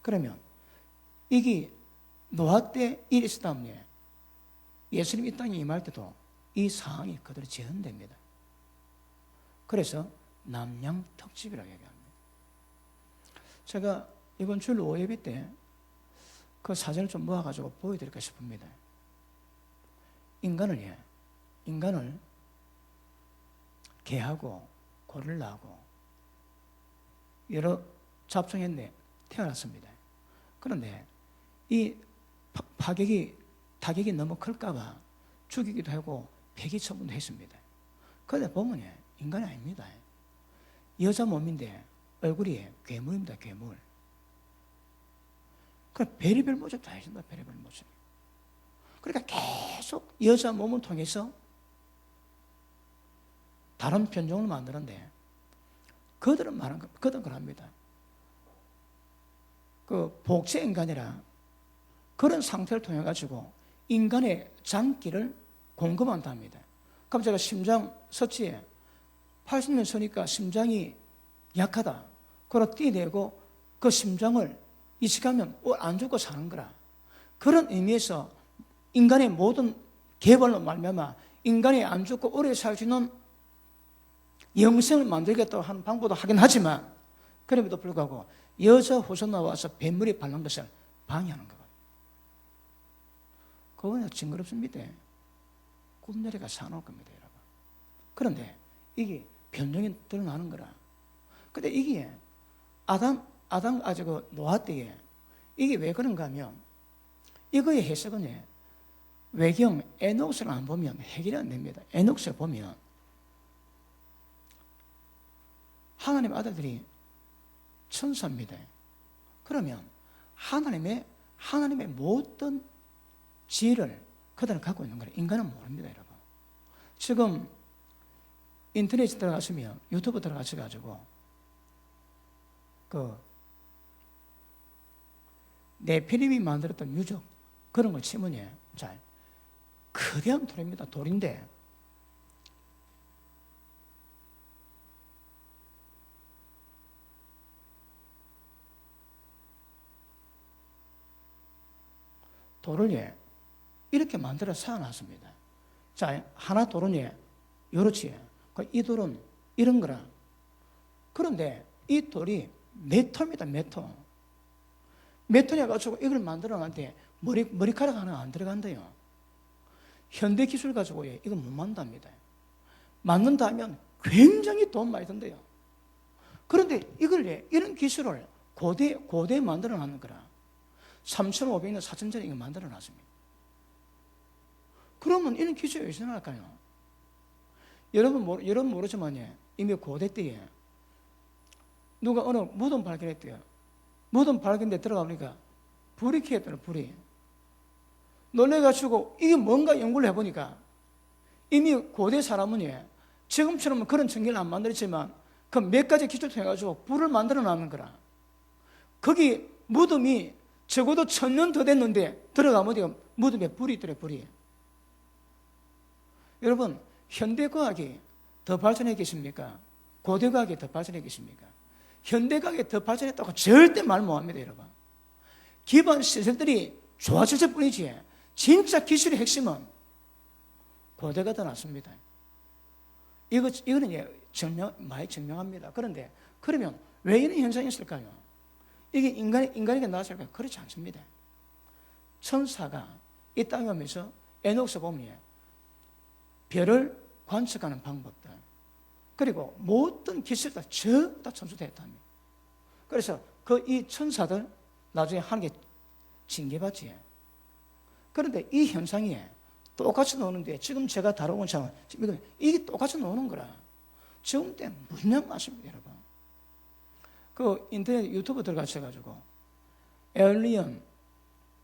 그러면 이게 노아 때 일이 있었다면 예수님 이 땅에 임할 때도 이 상황이 그대로 재현됩니다. 그래서 남양 특집이라고 얘기합니다. 제가 이번 주일 오예비 때 그 사진을 좀 모아가지고 보여드릴까 싶습니다. 인간을 개하고 고릴라하고 여러 잡종했네 태어났습니다. 그런데 이 타격이 너무 클까봐 죽이기도 하고 폐기 처분도 했습니다. 그런데 보면 인간이 아닙니다. 여자 몸인데 얼굴이 괴물입니다. 괴물. 그 별의별 모습 다 해준다. 별의별 모습. 그러니까 계속 여자 몸을 통해서 다른 변종을 만드는데 그들은 그럽니다. 그 복제 인간이라 그런 상태를 통해 가지고 인간의 장기를 공급한답니다. 그럼 제가 심장 서치에 80년 서니까 심장이 약하다. 그걸 떼내고 그 심장을 이식하면 안 죽고 사는 거라. 그런 의미에서 인간의 모든 개발로 말미암아 인간이 안 죽고 오래 살 수 있는 영생을 만들겠다고 하는 방법도 하긴 하지만 그럼에도 불구하고 여자 후손 나와서 뱃물이 바른 것을 방해하는 거거든요. 그거는 징그럽습니다. 꿈내리가 사나울 겁니다, 여러분. 그런데 이게 변종이 드러나는 거라. 근데 이게 노아 때에 이게 왜 그런가 하면 이거의 해석은 외경 에녹스를 안 보면 해결이 안 됩니다. 에녹스를 보면 하나님 아들들이 천사입니다. 그러면 하나님의 모든 지혜를 그들은 갖고 있는 거예요. 인간은 모릅니다, 여러분. 지금 인터넷에 들어가시면 유튜브 들어가셔가지고 네피림이 만들었던 유적 그런 걸 치면 잘 거대한 돌입니다. 돌인데 돌을 이렇게 만들어 쌓아놨습니다. 자, 하나 돌은 요렇지. 이 돌은 이런 거라. 그런데 이 돌이 몇 톤입니다. 몇 톤. 몇 톤이 가지고 이걸 만들어 놨는데 머리카락 하나 안 들어간대요. 현대 기술 가지고 이거 못 만든답니다. 만든다 하면 굉장히 돈 많이 든대요. 그런데 이런 기술을 고대에 만들어 놨는 거라. 3,500년, 4,000년 전에 이거 만들어 놨습니다. 그러면 이런 기술이 어디서 나올까요? 여러분 모르지만 이미 고대 때에 누가 어느 무덤 발견했대요. 무덤 발견돼 들어가 보니까 불이 켜있더라, 불이. 놀래가지고 이게 뭔가 연구를 해보니까 이미 고대 사람은 지금처럼 그런 전기를 안 만들었지만 그 몇 가지 기술을 통해가지고 불을 만들어 놨는 거라. 거기 무덤이 적어도 1,000년 더 됐는데 들어가면 무덤에 불이 있더래, 불이. 여러분, 현대과학이 더 발전했겠습니까? 고대과학이 더 발전했겠습니까? 현대과학이 더 발전했다고 절대 말 못합니다, 여러분. 기본 시설들이 좋아졌을 뿐이지 진짜 기술의 핵심은 고대가 더 낫습니다. 이거는 많이 증명합니다. 그런데 그러면 왜 이런 현상이 있을까요? 이게 인간에게 나왔을까요? 그렇지 않습니다. 천사가 이 땅에 오면서 에녹스 보면 별을 관측하는 방법들 그리고 모든 기술들 전부 다 전수됐답니다. 그래서 이 천사들 나중에 하나님께 징계받지. 그런데 이 현상이 똑같이 나오는데 지금 제가 다루고 있는 것처럼 이게 똑같이 나오는 거라. 지금 때 무슨 말씀입니다, 여러분. 그 인터넷 유튜브 들어가셔가지고 에일리언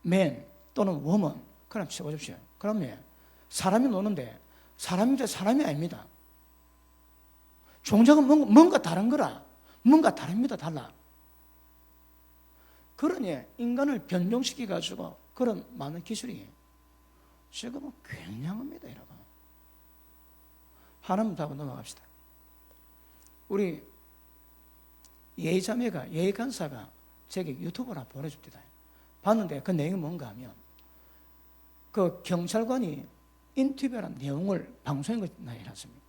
맨 또는 워먼 그럼 쳐보십시오. 그러면 사람이 노는데 사람이 아닙니다. 종자가 뭔가 다른 거라. 뭔가 다릅니다. 달라. 그러니 인간을 변종시켜가지고 그런 많은 기술이 지금은 굉장합니다, 여러분. 하나만 더 하고 넘어갑시다. 우리 예의자매가, 예의간사가 제게 유튜브를 하나 보내줍니다. 봤는데 그 내용이 뭔가 하면 그 경찰관이 인터뷰한 내용을 방송에 해놨습니다.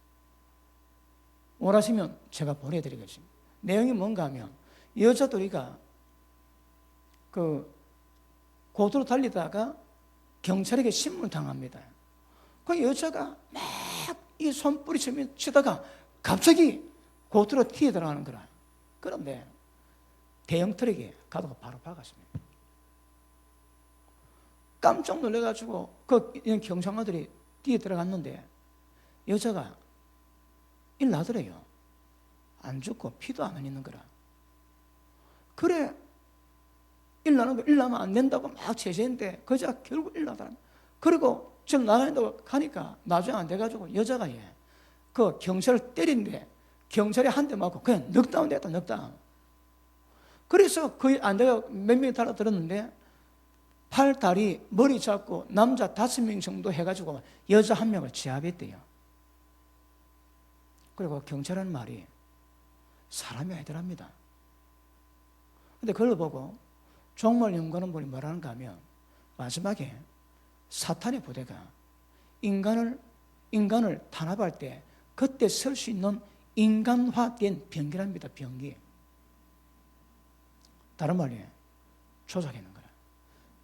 원하시면 제가 보내드리겠습니다. 내용이 뭔가 하면 여자들이가 그 고도로 달리다가 경찰에게 신문을 당합니다. 그 여자가 막 이 손뿌리 치다가 갑자기 고도로 튀어들어가는 거라. 그런데 대형 트럭이 가다가 바로 박았습니다. 깜짝 놀라가지고 그 경찰관들이 뛰어들어갔는데 여자가 일나더래요. 안 죽고 피도 안 흘리는 거라. 그래 일나면 안 된다고 막 제재했는데 그 여자가 결국 일나더라. 그리고 지금 나간다고 하니까 나중에 안 돼가지고 여자가 그 경찰을 때린데 경찰이 한 대 맞고 그냥 넉다운 됐다. 넉다운. 그래서 거의 안 돼가 몇 명이 달아들었는데 팔, 다리, 머리 잡고 남자 5명 정도 해가지고 여자 1명을 제압했대요. 그리고 경찰은 말이 사람이 아니더랍니다. 근데 그걸 보고 종말 연구하는 분이 뭐라는가 하면 마지막에 사탄의 부대가 인간을 탄압할 때 그때 설 수 있는 인간화된 병기랍니다. 병기. 다른 말이에요. 조작하는 거라.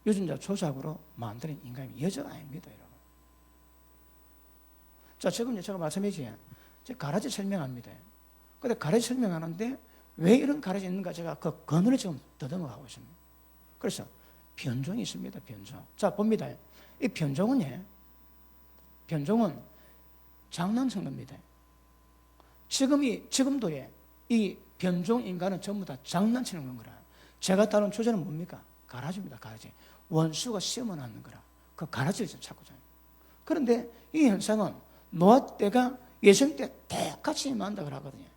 유전자 조작으로 만드는 인간이 여자가 아닙니다. 여러분. 자, 지금 제가 말씀드리지 가라지 설명합니다. 근데 가라지 설명하는데 왜 이런 가라지 있는가 제가 그 근원을 지금 더듬어가고 있습니다. 그래서 변종이 있습니다. 변종. 자, 봅니다. 이 변종은 장난친 겁니다. 지금도 이 변종 인간은 전부 다 장난치는 건 거라. 제가 다룬 주제는 뭡니까? 가라지입니다. 가라지. 원수가 심어놨는 거라. 그 가라지를 찾고 자요. 그런데 이 현상은 노아 때가 예수님 때 똑같이 임한다고 하거든요.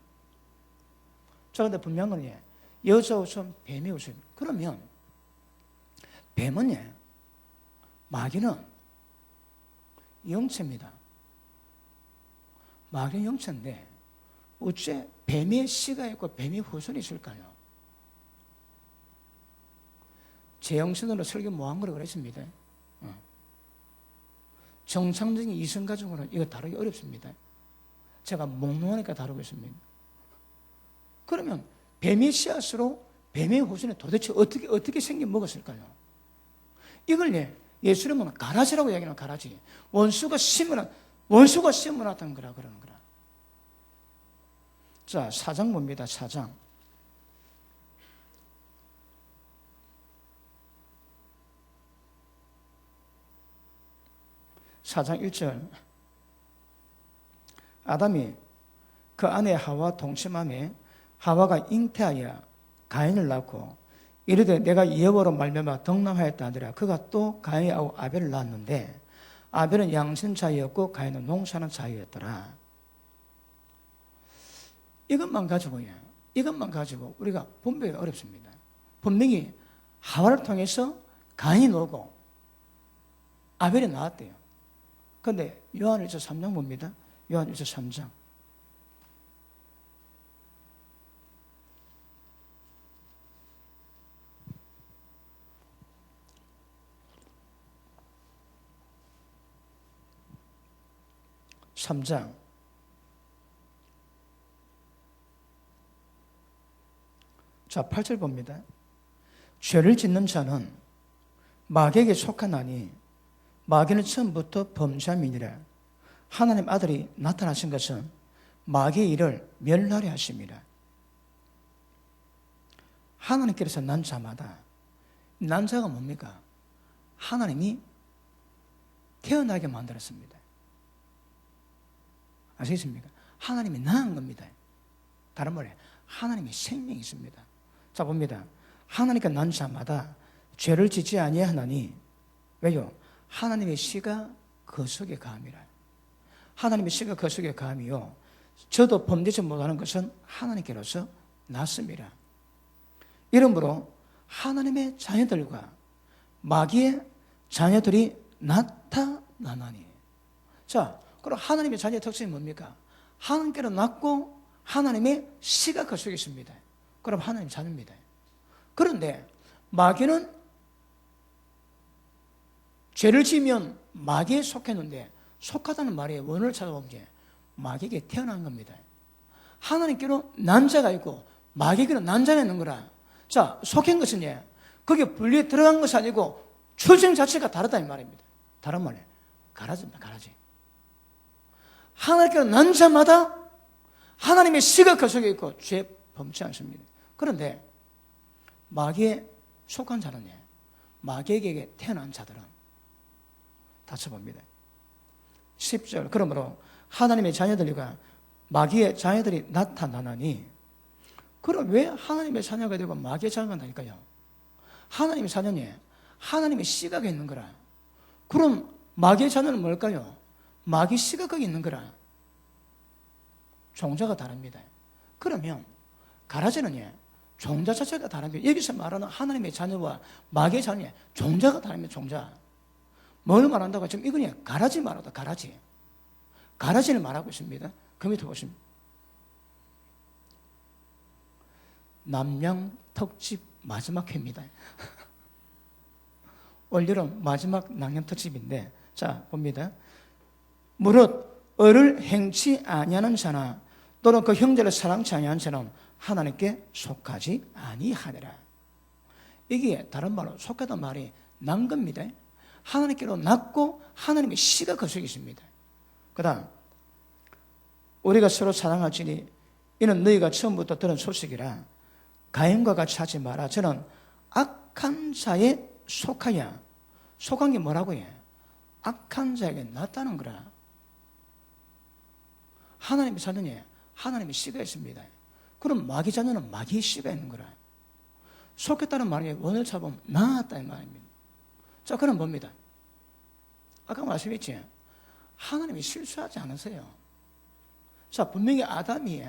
자, 근데 분명한 건 여자 웃음, 뱀의 웃음. 그러면 뱀은 마귀는 영체입니다. 마귀는 영체인데 어째 뱀의 씨가 있고 뱀의 후손이 있을까요? 제 영신으로 설교 뭐한 거라고 그랬습니다. 정상적인 이성 가정으로는 이거 다루기 어렵습니다. 제가 몽롱하니까 다루고 있습니다. 그러면 뱀의 씨앗으로 뱀의 후손이 도대체 어떻게 생겨 먹었을까요? 이걸 예수님은 가라지라고 이야기하는 가라지. 원수가 심어놨던 거라 그러는 거라. 자, 4장 봅니다. 4장. 4장 1절. 아담이 그 아내 하와 동침함에 하와가 잉태하여 가인을 낳고 이르되 내가 여호와로 말미암아 덕남하였다 하더라. 그가 또 가인하고 아벨을 낳았는데 아벨은 양신 자였고 가인은 농사하는 자였더라. 이것만 가지고 우리가 분별이 어렵습니다. 분명히 하와를 통해서 가인이 나오고 아벨이 나왔대요. 그런데 요한 1서 3장 봅니다. 요한 1서 3장. 자, 8절 봅니다. 죄를 짓는 자는 마귀에게 속하나니 마귀는 처음부터 범죄함이니라. 하나님 아들이 나타나신 것은 마귀의 일을 멸하려 하심이라. 하나님께서 난 자마다, 난 자가 뭡니까? 하나님이 태어나게 만들었습니다. 아시겠습니까? 하나님이 낳은 겁니다. 다른 말에 하나님의 생명이 있습니다. 자, 봅니다. 하나님께 난 자마다 죄를 짓지 아니하나니 왜요? 하나님의 씨가 그 속에 감이라. 하나님의 씨가 그 속에 감이요. 저도 범죄치 못하는 것은 하나님께로서 났습니다. 이러므로 하나님의 자녀들과 마귀의 자녀들이 나타나나니. 자, 그럼 하나님의 자녀의 특징이 뭡니까? 하나님께로 낳고 하나님의 씨가 그 속에 있습니다. 그럼 하나님 자녀입니다. 그런데 마귀는 죄를 지으면 마귀에 속했는데, 속하다는 말의 원을 찾아보면 마귀에게 태어난 겁니다. 하나님께로 난 자가 있고 마귀에게로 난 자가 있는 거라. 자, 속한 것은 거기에 분리에 들어간 것이 아니고 출생 자체가 다르다는 말입니다. 다른 말에 가라지입니다. 가라지. 하나님께로 난 자마다 하나님의 씨가 그 속에 있고 죄 범치 않습니다. 그런데 마귀에 속한 자는 마귀에게 태어난 자들은 다쳐봅니다. 10절. 그러므로 하나님의 자녀들과 마귀의 자녀들이 나타나나니, 그럼 왜 하나님의 자녀가 되고 마귀의 자녀가 된다니까요? 하나님의 자녀니 하나님의 씨가 거기 있는 거라. 그럼 마귀의 자녀는 뭘까요? 마귀 씨가 거기 있는 거라. 종자가 다릅니다. 그러면 가라지는 종자 자체가 다릅니다. 여기서 말하는 하나님의 자녀와 마귀의 자녀, 종자가 다릅니다. 종자. 뭘 말한다고? 지금 이건 가라지 말하다. 가라지. 가라지를 말하고 있습니다. 그 밑에 보시면 남양 특집 마지막 회입니다. 올여름 마지막 남양 특집인데, 자 봅니다. 무릇 을을 행치 아니하는 자나 또는 그 형제를 사랑치 아니하는 자는 하나님께 속하지 아니하니라. 이게 다른 말로 속하다는 말이 난 겁니다. 하나님께로 낳고 하나님의 씨가 그 속에 있습니다. 그 다음, 우리가 서로 사랑할지니 이는 너희가 처음부터 들은 소식이라. 가인과 같이 하지 마라. 저는 악한 자에 속하여. 속한 게 뭐라고 해? 악한 자에게 낫다는 거라. 하나님의 자녀에 하나님의 씨가 있습니다. 그럼 마귀 자녀는 마귀의 씨가 있는 거라. 속했다는 말이 원을 찾아보면 나았다는 말입니다. 자, 그럼 봅니다. 아까 말씀했지? 하나님이 실수하지 않으세요. 자, 분명히 아담이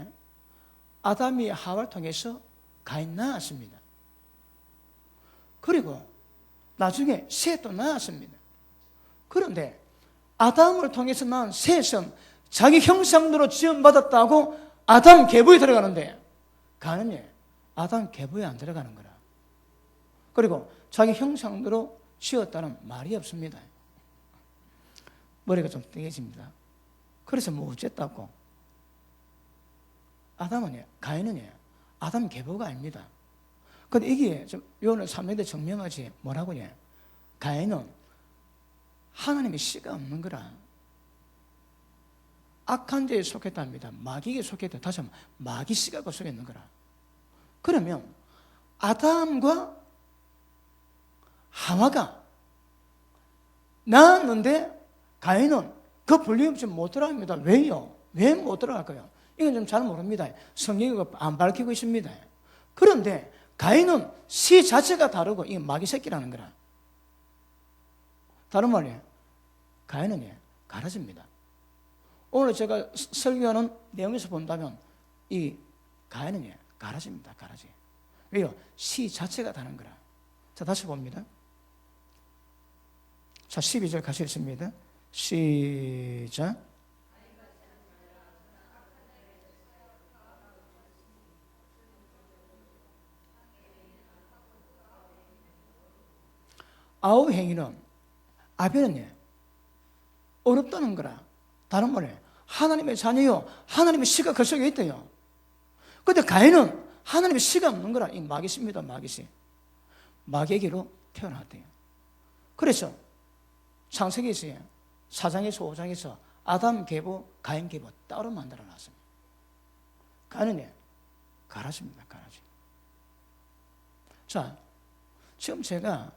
하와를 통해서 가인 낳았습니다. 그리고 나중에 셋도 낳았습니다. 그런데 아담을 통해서 낳은 셋은 자기 형상대로 지음받았다고 아담 계보에 들어가는데, 가인은 아담 계보에 안 들어가는 거라. 그리고 자기 형상대로 지었다는 말이 없습니다. 머리가 좀 뜨개집니다. 그래서 뭐 어쨌다고? 가인은 아담 계보가 아닙니다. 근데 이게 좀 요는 3년대 증명하지 뭐라고 해? 가인은 하나님의 씨가 없는 거라. 악한 자에 속했답니다. 마귀에게 속했다. 다시 한번 마귀 씨가 그 속에 있는 거라. 그러면 아담과 하와가 낳았는데 가인은 그 분리 없이 못 들어갑니다. 왜요? 왜 못 들어갈까요? 이건 좀 잘 모릅니다. 성경이 안 밝히고 있습니다. 그런데 가인은 씨 자체가 다르고 이게 마귀 새끼라는 거라. 다른 말이에요. 가인은 가라집니다. 오늘 제가 설교하는 내용에서 본다면 이 가인은 가라집니다. 가라지. 왜요? 씨 자체가 다른 거라. 자, 다시 봅니다. 자, 12절 같이 읽습니다. 시작. 아우 행위는 아벨은 어렵다는 거라. 다른 말에 하나님의 자녀요, 하나님의 씨가 그 속에 있대요. 그런데 가인은 하나님의 씨가 없는 거라. 이 마귀 씨입니다. 마귀 씨. 마귀에게로 태어났대요. 그래서 창세기에서 4장에서 5장에서 아담 계보, 가인 계보 따로 만들어 놨습니다. 가인은 가라지입니다. 가라지. 자, 지금 제가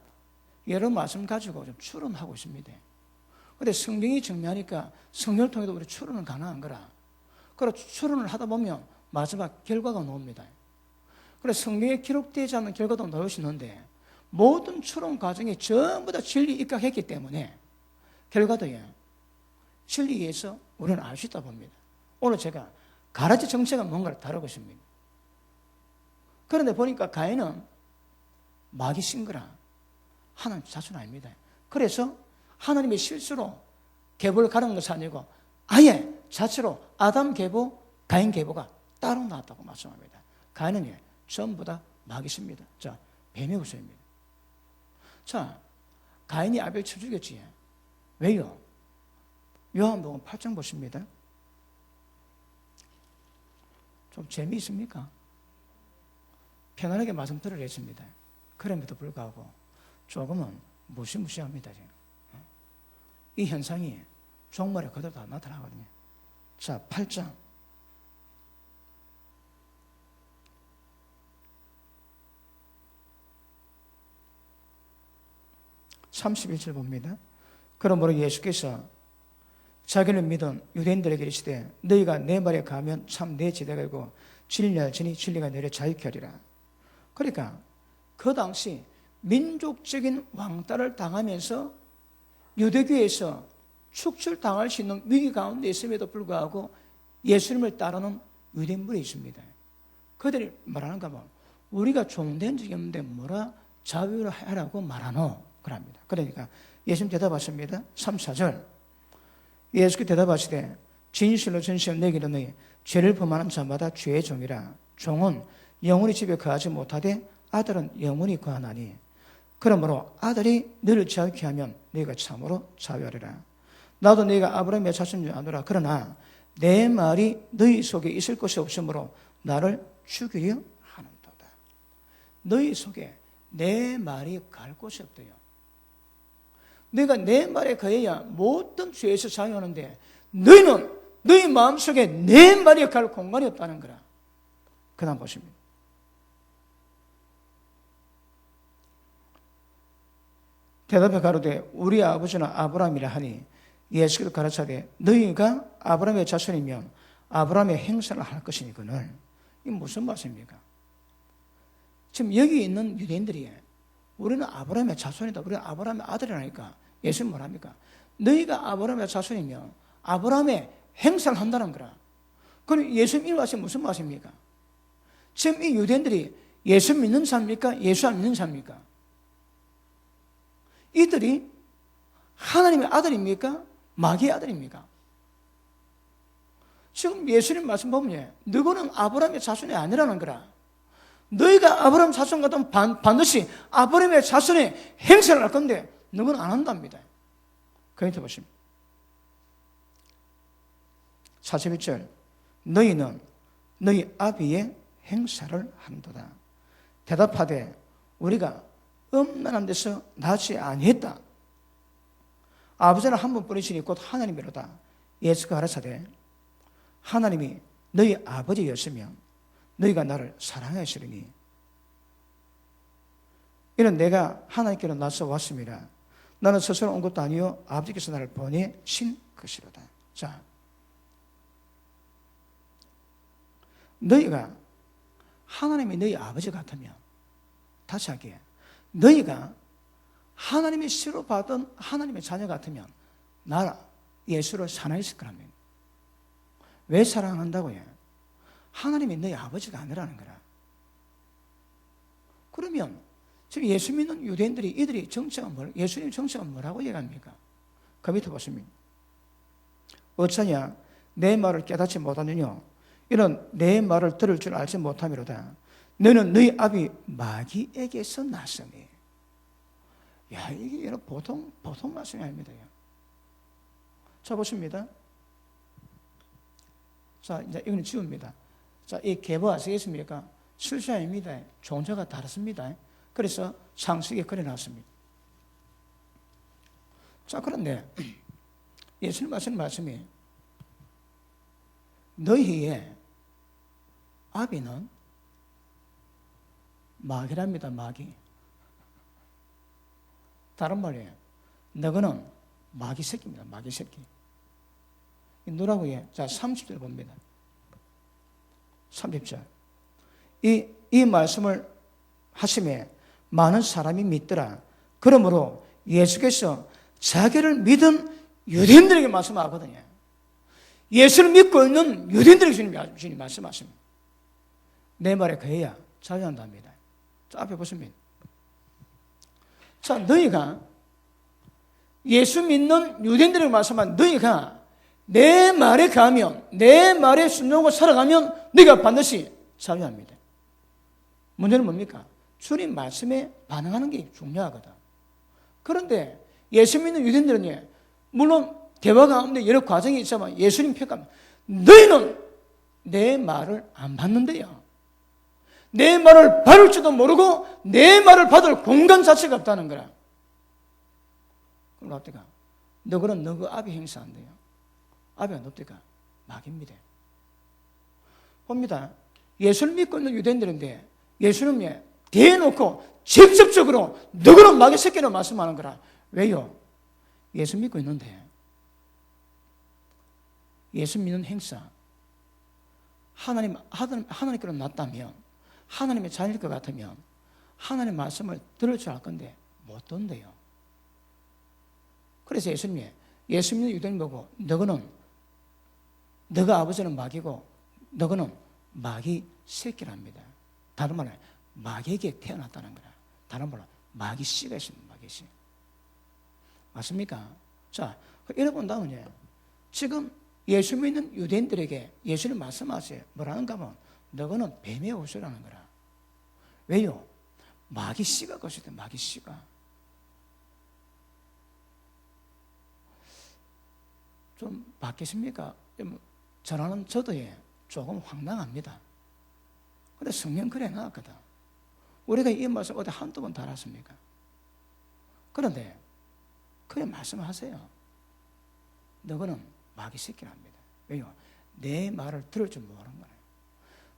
여러 말씀 가지고 좀 추론하고 있습니다. 그런데 성경이 증명하니까 성경을 통해서 우리 추론은 가능한 거라. 그래서 추론을 하다 보면 마지막 결과가 나옵니다. 그래서 성경에 기록되지 않는 결과도 나올 수 있는데 모든 추론 과정이 전부 다 진리 입각했기 때문에 결과도 진리에 의해서 우리는 알 수 있다 봅니다. 오늘 제가 가라지 정체가 뭔가를 다루고 있습니다. 그런데 보니까 가인은 마귀 신 거라. 하나님 자손 아닙니다. 그래서 하나님의 실수로 계보를 가른 것이 아니고 아예 자체로 아담 계보, 가인 계보가 따로 나왔다고 말씀합니다. 가인은 전부 다 마귀십니다. 자, 뱀의 후손입니다. 자, 가인이 아벨 쳐 죽였지. 왜요? 요한복음 8장 보십니다. 좀 재미있습니까? 편안하게 말씀 들으겠습니다. 그럼에도 불구하고 조금은 무시무시합니다. 지금. 이 현상이 종말에 그대로 다 나타나거든요. 자, 8장. (31절) 봅니다. 그러므로 예수께서 자기를 믿은 유대인들에게 이르시되 너희가 내 말에 가면 참 내 지대가고 진리할지니 진리가 너희를 자유케 하리라. 그러니까 그 당시 민족적인 왕따를 당하면서 유대교에서 축출당할 수 있는 위기 가운데 있음에도 불구하고 예수님을 따르는 유대인들이 있습니다. 그들이 말하는가 봐. 우리가 종된 적이 없는데 뭐라 자유를 하라고 말하노? 그럽니다. 그러니까 예수님 대답하십니다. 3, 4절. 예수께 대답하시되 진실로 진실로 내게 이르노니 죄를 범하는 자마다 죄의 종이라. 종은 영원히 집에 거하지 못하되 아들은 영원히 거하나니 그러므로 아들이 너를 자유케 하면 너희가 참으로 자유하리라. 나도 너희가 아브라함의 자손인 줄 아노라. 그러나 내 말이 너희 속에 있을 것이 없으므로 나를 죽이려 하는도다. 너희 속에 내 말이 갈 곳이 없대요. 너희가 내 말에 거해야 모든 죄에서 자유하는데 너희는 너희 마음속에 내 말이 갈 공간이 없다는 거라. 그 다음 보십니다. 대답해 가로되 우리 아버지는 아브라함이라 하니 예수께서 가르치되 너희가 아브라함의 자손이면 아브라함의 행사를 할 것이니거늘. 이게 무슨 말씀입니까? 지금 여기 있는 유대인들이 우리는 아브라함의 자손이다. 우리는 아브라함의 아들이라니까. 예수님 뭐랍니까? 너희가 아브라함의 자손이면 아브라함의 행사를 한다는 거라. 그럼 예수님 이 말씀이 무슨 말씀입니까? 지금 이 유대인들이 예수 믿는 사람입니까? 예수 안 믿는 사람입니까? 이들이 하나님의 아들입니까? 마귀의 아들입니까? 지금 예수님 말씀 보면 너희는 아브라함의 자손이 아니라는 거라. 너희가 아브라함 자손 같으면 반드시 아브라함의 자손의 행세를 할 건데 너희는 안 한답니다. 그 밑에 보십니다. 41절. 너희는 너희 아비의 행사를 한도다. 대답하되 우리가 음란한 데서 나지 아니했다. 아버지는 한 분뿐이시니 곧 하나님이로다. 예수가 가르치되 하나님이 너희 아버지였으면 너희가 나를 사랑하시리니 이는 내가 하나님께로 나서 왔습니다. 나는 스스로 온 것도 아니요 아버지께서 나를 보내신 것이로다. 자, 너희가 하나님이 너희 아버지 같으면, 다시 할게요. 너희가 하나님의 시로 받은 하나님의 자녀 같으면 나 예수를 사랑했을 거라면. 왜 사랑한다고요? 하나님이 너희 아버지가 아니라는 거라. 그러면 지금 예수 믿는 유대인들이 이들이 정체가 예수님 정체가 뭐라고 얘기합니까? 그 밑에 보십니다. 어쩌냐 내 말을 깨닫지 못하느냐 이런 내 말을 들을 줄 알지 못함이로다. 너는 너희 아비 마귀에게서 났으니. 야, 이게 보통 말씀이 아닙니다. 자, 보십니다. 자, 이제 이거는 지웁니다. 자, 이 계보 아시겠습니까? 실수 아닙니다. 종자가 다릅니다. 그래서 상식에 그려놨습니다. 자, 그런데 예수님 하시는 말씀이 너희의 아비는 마귀랍니다. 마귀. 다른 말이에요. 너희는 마귀 새끼입니다. 마귀 새끼. 누라고요? 자, 30절 봅니다. 30절. 이 말씀을 하심에 많은 사람이 믿더라. 그러므로 예수께서 자기를 믿은 유대인들에게 말씀하거든요. 예수를 믿고 있는 유대인들에게 주님 말씀하십니다. 내 말에 거해야 자유한답니다. 자, 앞에 보시면. 자, 너희가 예수 믿는 유대인들에게 말씀한 너희가 내 말에 가면, 내 말에 순종하고 살아가면 네가 반드시 자유합니다. 문제는 뭡니까? 주님 말씀에 반응하는 게 중요하거든. 그런데 예수 믿는 유대인들은 물론 대화 가운데 여러 과정이 있지만 예수님 평가하면 너희는 내 말을 안 받는데요. 내 말을 받을 줄도 모르고 내 말을 받을 공간 자체가 없다는 거라. 그럼 어떡하? 너그는 너그 아비 행사한대요. 아비가 어떡하? 마귀입니다. 봅니다. 예수를 믿고 있는 유대인들인데 예수님이 대놓고 직접적으로 너그는 마귀 새끼라고 말씀하는 거라. 왜요? 예수 믿고 있는데 예수 믿는 행사 하나님께로 낫다면 하나님의 자녀일 것 같으면 하나님의 말씀을 들을 줄 알 건데 못 듣는데요. 그래서 예수님이 예수 믿는 유대인 보고 너가 아버지는 마귀고 너는 마귀 새끼랍니다. 다른 말로 마귀에게 태어났다는 거라. 다른 말로 마귀 씨가 있습니다. 마귀 씨. 맞습니까? 자, 이러고 나면 지금 예수 믿는 유대인들에게 예수님 말씀하세요. 뭐라는가 하면 너는 뱀의 옷이라는 거라. 왜요? 마귀 씨가 것이다. 마귀 씨가. 좀 바뀌십니까? 전하는 저도 조금 황당합니다. 근데 성경 그래 나왔거든. 우리가 이 말씀 어디 한두 번 달았습니까? 그런데 그래 말씀하세요. 너는 마귀 새끼랍니다. 왜요? 내 말을 들을 줄 모르는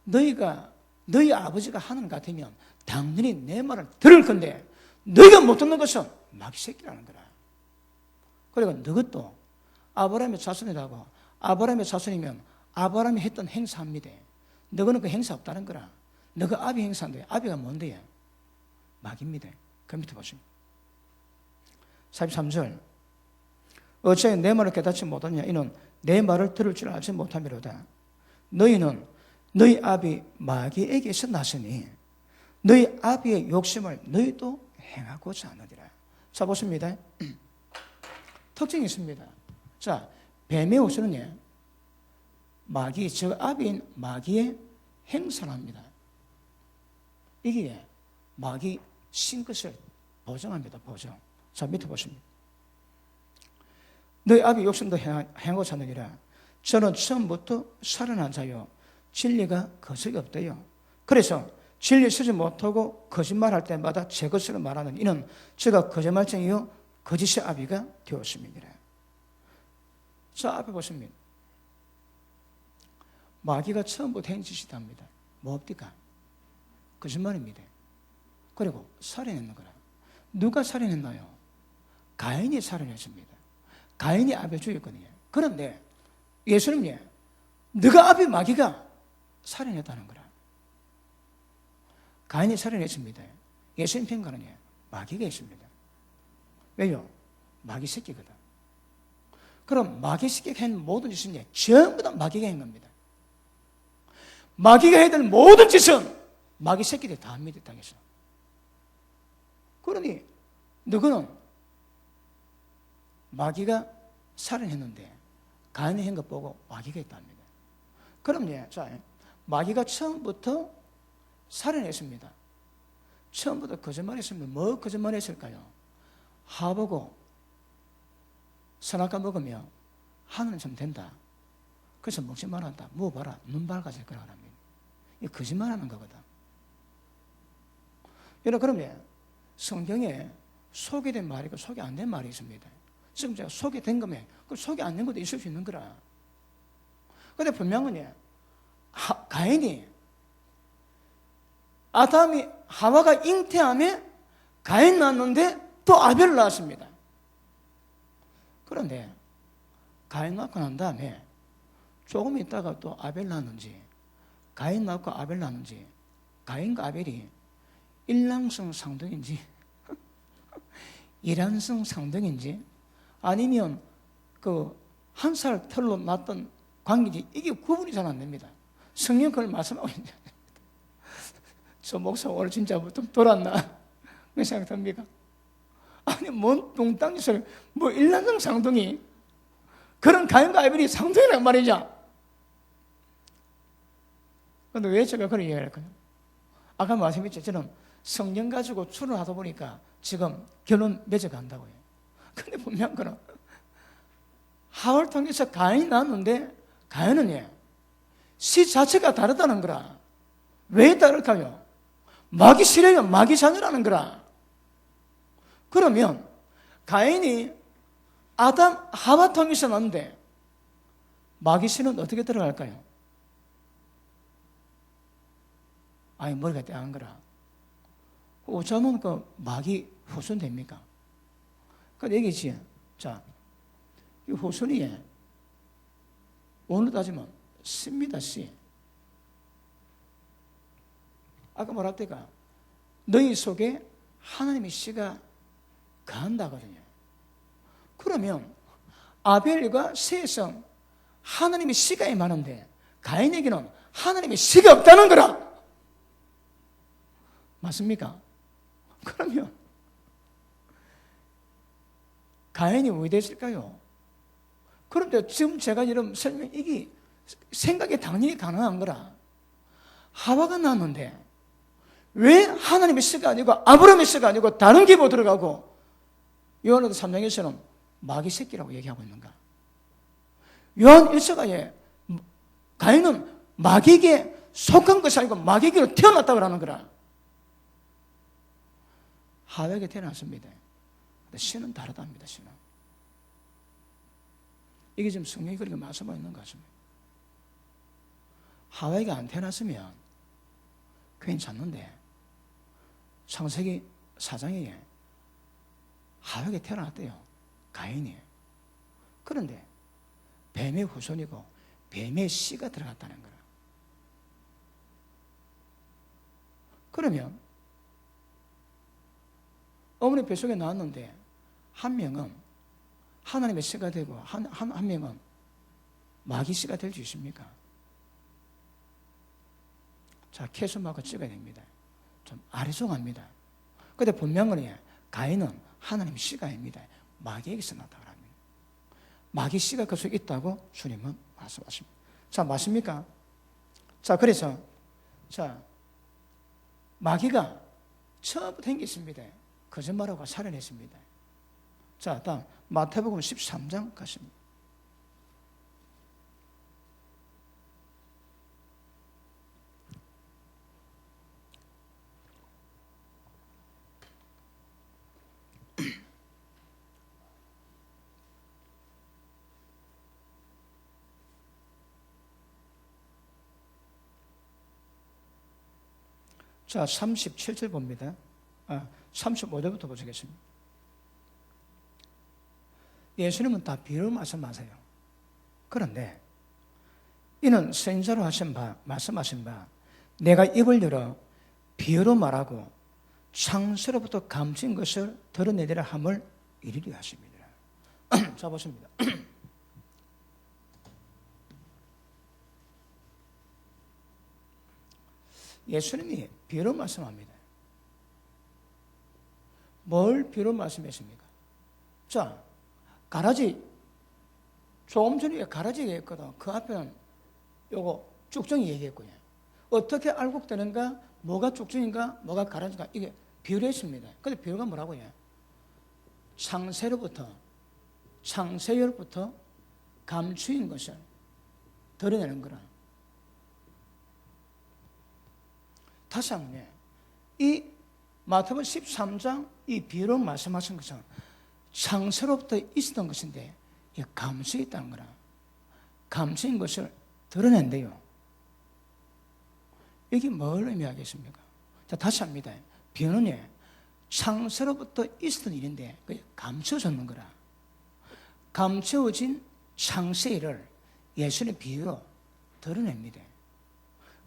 거예요. 너희 아버지가 하는 것 같으면 당연히 내 말을 들을 건데 너희가 못 듣는 것은 마귀 새끼라는 거라. 그리고 너것도 아브라함의 자손이라고 아브라함의 자손이면 아브라함이 했던 행사합니다. 너는 그 행사 없다는 거라. 너가 아비 행사인데 아비가 뭔데요? 마귀입니다. 그 밑에 보시면 43절 어찌하여 내 말을 깨닫지 못하냐 이는 내 말을 들을 줄 알지 못함이로다. 너희는 너희 아비 마귀에게서 났으니 너희 아비의 욕심을 너희도 행하고자 하느니라. 자 보십니다. 특징이 있습니다. 자, 뱀의 옷은 마귀, 즉 아비인 마귀의 행사를 합니다. 이게 마귀 신 것을 보정합니다. 보정. 자, 밑에 보십니다. 너희 아비 욕심도 행하고자 하느니라. 저는 처음부터 살아난 자요 진리가 거석이 없대요. 그래서 진리 쓰지 못하고 거짓말할 때마다 제 것으로 말하는 이는 제가 거짓말쟁이요 거짓의 아비가 되었습니다. 자, 앞에 보십니다. 마귀가 처음부터 한 짓이다 합니다. 뭡니까? 거짓말입니다. 그리고 살인했는 거라. 누가 살인했나요? 가인이 살인했습니다. 가인이 아벨 죽였거든요. 그런데 예수님이 너가 아비 마귀가 살인했다는 거라. 가인이 살인했습니다. 예수님 평가는 마귀가 있습니다. 왜요? 마귀 새끼거든. 그럼 마귀 새끼가 한 모든 짓은 전부 다 마귀가 한 겁니다. 마귀가 해야 될 모든 짓은 마귀 새끼들이 다 합니다. 땅에서. 그러니 너는 마귀가 살인했는데 가인이 한 것 보고 마귀가 있답니다. 그럼 자, 마귀가 처음부터 살인했습니다. 처음부터 거짓말했으면 뭐 거짓말했을까요? 하보고 선악과 먹으면 하늘은 좀 된다. 그래서 먹지 말한다. 먹어봐라. 눈 밝아질 거라고 합니다. 이 거짓말하는 거거든. 여러분 그러면 성경에 소개된 말이고 소개 안 된 말이 있습니다. 지금 제가 소개된 거면 그 소개 안 된 것도 있을 수 있는 거라. 그런데 분명은 가인이 아담이 하와가 잉태함에 가인 낳았는데 또 아벨을 낳았습니다. 그런데 가인 낳고 난 다음에 조금 있다가 또 아벨 낳았는지 가인 낳고 아벨 낳았는지 가인과 아벨이 일랑성 상등인지 이란성 상등인지 아니면 그 한 살 털로 낳았던 관계인지 이게 구분이 잘 안 됩니다. 성경 그걸 말씀하고 있는데 저 목사 오늘 진짜 좀 돌았나 그런 생각 듭니까? 아니 뭔 뚱땅이 소리 뭐 일란성 상등이 그런 가인과 아벨이 상종이란 말이죠. 그런데 왜 제가 그런 얘기를 할까요? 아까 말씀했죠. 저는 성령 가지고 추론하다 보니까 지금 결론 맺어간다고요. 근데 분명한 거는 하와를 통해서 가인이 나왔는데 가인은 씨 자체가 다르다는 거라. 왜 다를까요? 마귀 씨래요. 마귀 자녀라는 거라. 그러면 가인이 아담 하와 통해서 났는데 마귀 씨는 어떻게 들어갈까요? 아니 머리가 떼한 거라. 어쩌면 그 마귀 후손 됩니까? 그 얘기지. 자, 이 후손이 오늘 따지면 씨입니다, 씨. 아까 말했다가 너희 속에 하나님의 씨가 거한다거든요. 그러면 아벨과 셋은 하나님의 씨가 임하는데 가인에게는 하나님의 씨가 없다는 거라. 맞습니까? 그러면 가인이 왜 됐을까요? 그런데 지금 제가 이런 설명, 이게 생각이 당연히 가능한 거라. 하와가 나왔는데 왜 하나님의 씨가 아니고 아브라함의 씨가 아니고 다른 기보 들어가고 요한복음 3장에서는 마귀 새끼라고 얘기하고 있는가? 요한 1서가 가인은 마귀에게 속한 것이 아니고 마귀에게로 태어났다고 하는 거라. 하와에게 태어났습니다. 근데 씨는 다르답니다. 씨는. 이게 지금 성경이 그렇게 말씀하고 있는 것 같습니다. 하와에게 안 태어났으면 괜찮는데 창세기 4장에 하와에게 태어났대요. 가인이. 그런데 뱀의 후손이고 뱀의 씨가 들어갔다는 거라. 그러면 어머니 뱃속에 나왔는데 한 명은 하나님의 씨가 되고 한 명은 마귀 씨가 될 수 있습니까? 자, 캐스마크 찍어야 됩니다. 좀 아리송합니다. 그런데 분명히 가인은 하나님의 씨가 아닙니다. 마귀에게서 나타나는 겁니다. 마귀 씨가 그 속에 있다고 주님은 말씀하십니다. 자, 맞습니까? 자, 그래서 자, 마귀가 처음부터 생겼습니다. 거짓말하고 살해냈습니다. 자, 다음 마태복음 13장 가십니다. 자, 37절 봅니다. 35절부터 보시겠습니다. 예수님은 다 비유로 말씀하세요. 그런데 이는 선지자로 말씀하신 바 내가 입을 열어 비유로 말하고 창세로부터 감추인 것을 드러내리라 함을 이르리 하십니다. 자, 보십니다. 예수님이 비유로 말씀합니다. 뭘 비유로 말씀했습니까? 자, 가라지, 조금 전에 가라지 얘기했거든. 그 앞에는 요거 쭉정이 얘기했고요. 어떻게 알고 되는가, 뭐가 쭉정인가, 뭐가 가라지인가, 이게 비유를 했습니다. 근데 비유가 뭐라고요? 창세열부터 감추인 것을 드러내는 거라. 다시 한번, 이 마태복음 13장 이 비유로 말씀하신 것은 창세로부터 있었던 것인데 감추어 있다는 거라. 감추인 것을 드러낸대요. 이게 뭘 의미하겠습니까? 자, 다시 합니다. 비유는 창세로부터 있었던 일인데 감춰졌는 거라. 감춰진 창세일을 예수님의 비유로 드러냅니다.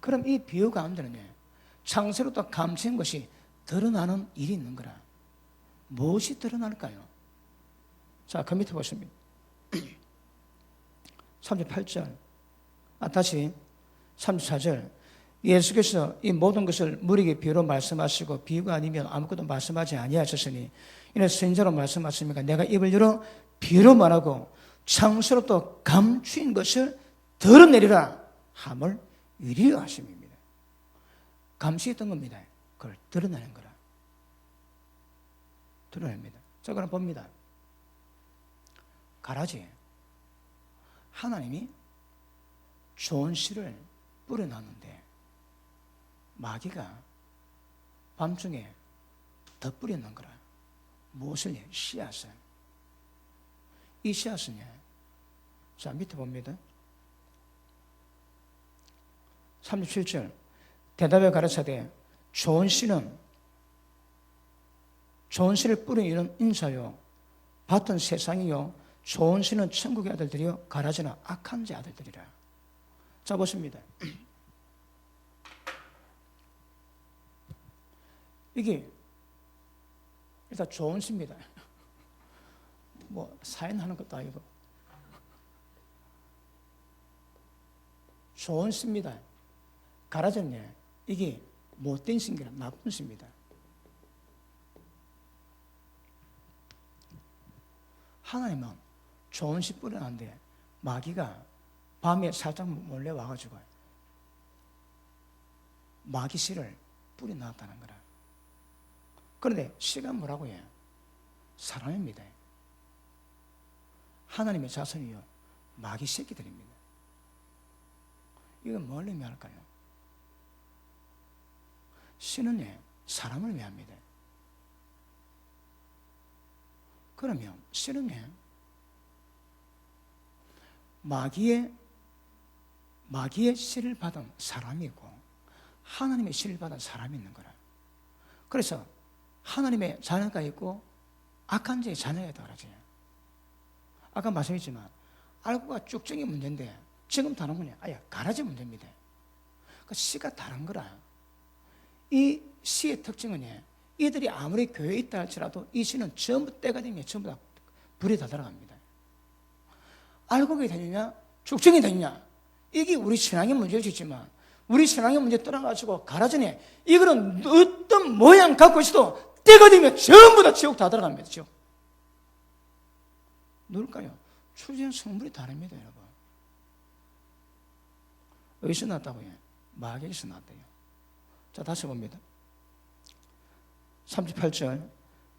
그럼 이 비유 가운데는 창세로부터 감추인 것이 드러나는 일이 있는 거라. 무엇이 드러날까요? 자, 그 밑에 보십니다. 38절. 다시 34절. 예수께서 이 모든 것을 무리에게 비유로 말씀하시고 비유가 아니면 아무것도 말씀하지 아니하셨으니 이는 선지자로 말씀하십니까? 내가 입을 열어 비유로 말하고 창수로부터 감추인 것을 드러내리라 함을 이리라 하심입니다. 감추했던 겁니다. 그걸 드러내는 거라. 드러냅니다. 자, 그럼 봅니다. 가라지. 하나님이 좋은 씨를 뿌려놨는데 마귀가 밤중에 덧뿌리는 거라. 무엇을? 씨앗을. 이 씨앗은, 자, 밑에 봅니다. 37절. 대답에 가르치되 좋은 씨는 좋은 씨를 뿌리는 인자요 밭은 세상이요 좋은 씨는 천국의 아들들이요 가라지는 악한 자 아들들이라. 자, 보십니다. 이게 일단 좋은 씨입니다. 뭐 사인하는 것도 아니고 좋은 씨입니다. 가라지는 이게 못된 씨입니다. 나쁜 씨입니다. 하나님은 좋은 씨 뿌려놨는데 마귀가 밤에 살짝 몰래 와가지고 마귀 씨를 뿌려놨다는 거라. 그런데 씨가 뭐라고 해요? 사람입니다. 하나님의 자손이요 마귀 새끼들입니다. 이건 뭘 의미할까요? 씨는 사람을 의미합니다. 그러면 씨는 마귀의 씨를 받은 사람이고 하나님의 씨를 받은 사람이 있는 거라. 그래서 하나님의 자녀가 있고 악한 자의 자녀가 있다고 그러죠. 아까 말씀했지만 알고가 쭉정이 문제인데 지금 다른 거냐? 가라지 문제입니다. 그 씨가 다른 거라. 이 씨의 특징은 이들이 아무리 교회에 있다 할지라도 이 씨는 전부 때가 되면 전부 다 불이 다 들어갑니다. 알곡이 되느냐 쭉정이 되느냐 이게 우리 신앙의 문제일 수 있지만 우리 신앙의 문제 떠나가지고 가라지네 이거는 어떤 모양 갖고 있어도 때가 되면 전부 다 지옥 다 들어갑니다. 지옥. 누굴까요? 출생 성분이 다릅니다. 여러분. 어디서 났다고요? 마귀에서 났대요. 자, 다시 봅니다. 38절.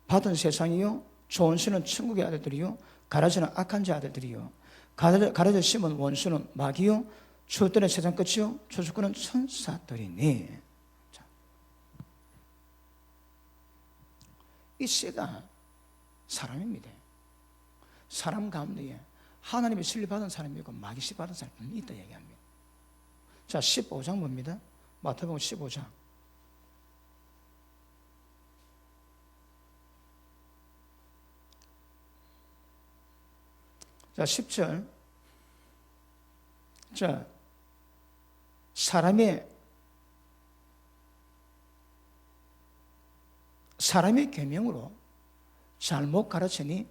받은 세상이요 좋은 씨는 천국의 아들들이요 가라지는 악한 자 아들들이요 가라져 심은 원수는 마귀요 추억들은 세상 끝이요 초축구는 천사들이니. 자, 이 씨가 사람입니다. 사람 가운데에 하나님의 씨를 받은 사람이 있고 마귀 씨 받은 사람이 있다 얘기합니다. 자, 15장 봅니다. 마태복음 15장. 자, 10절. 자, 사람의 계명으로 잘못 가르치니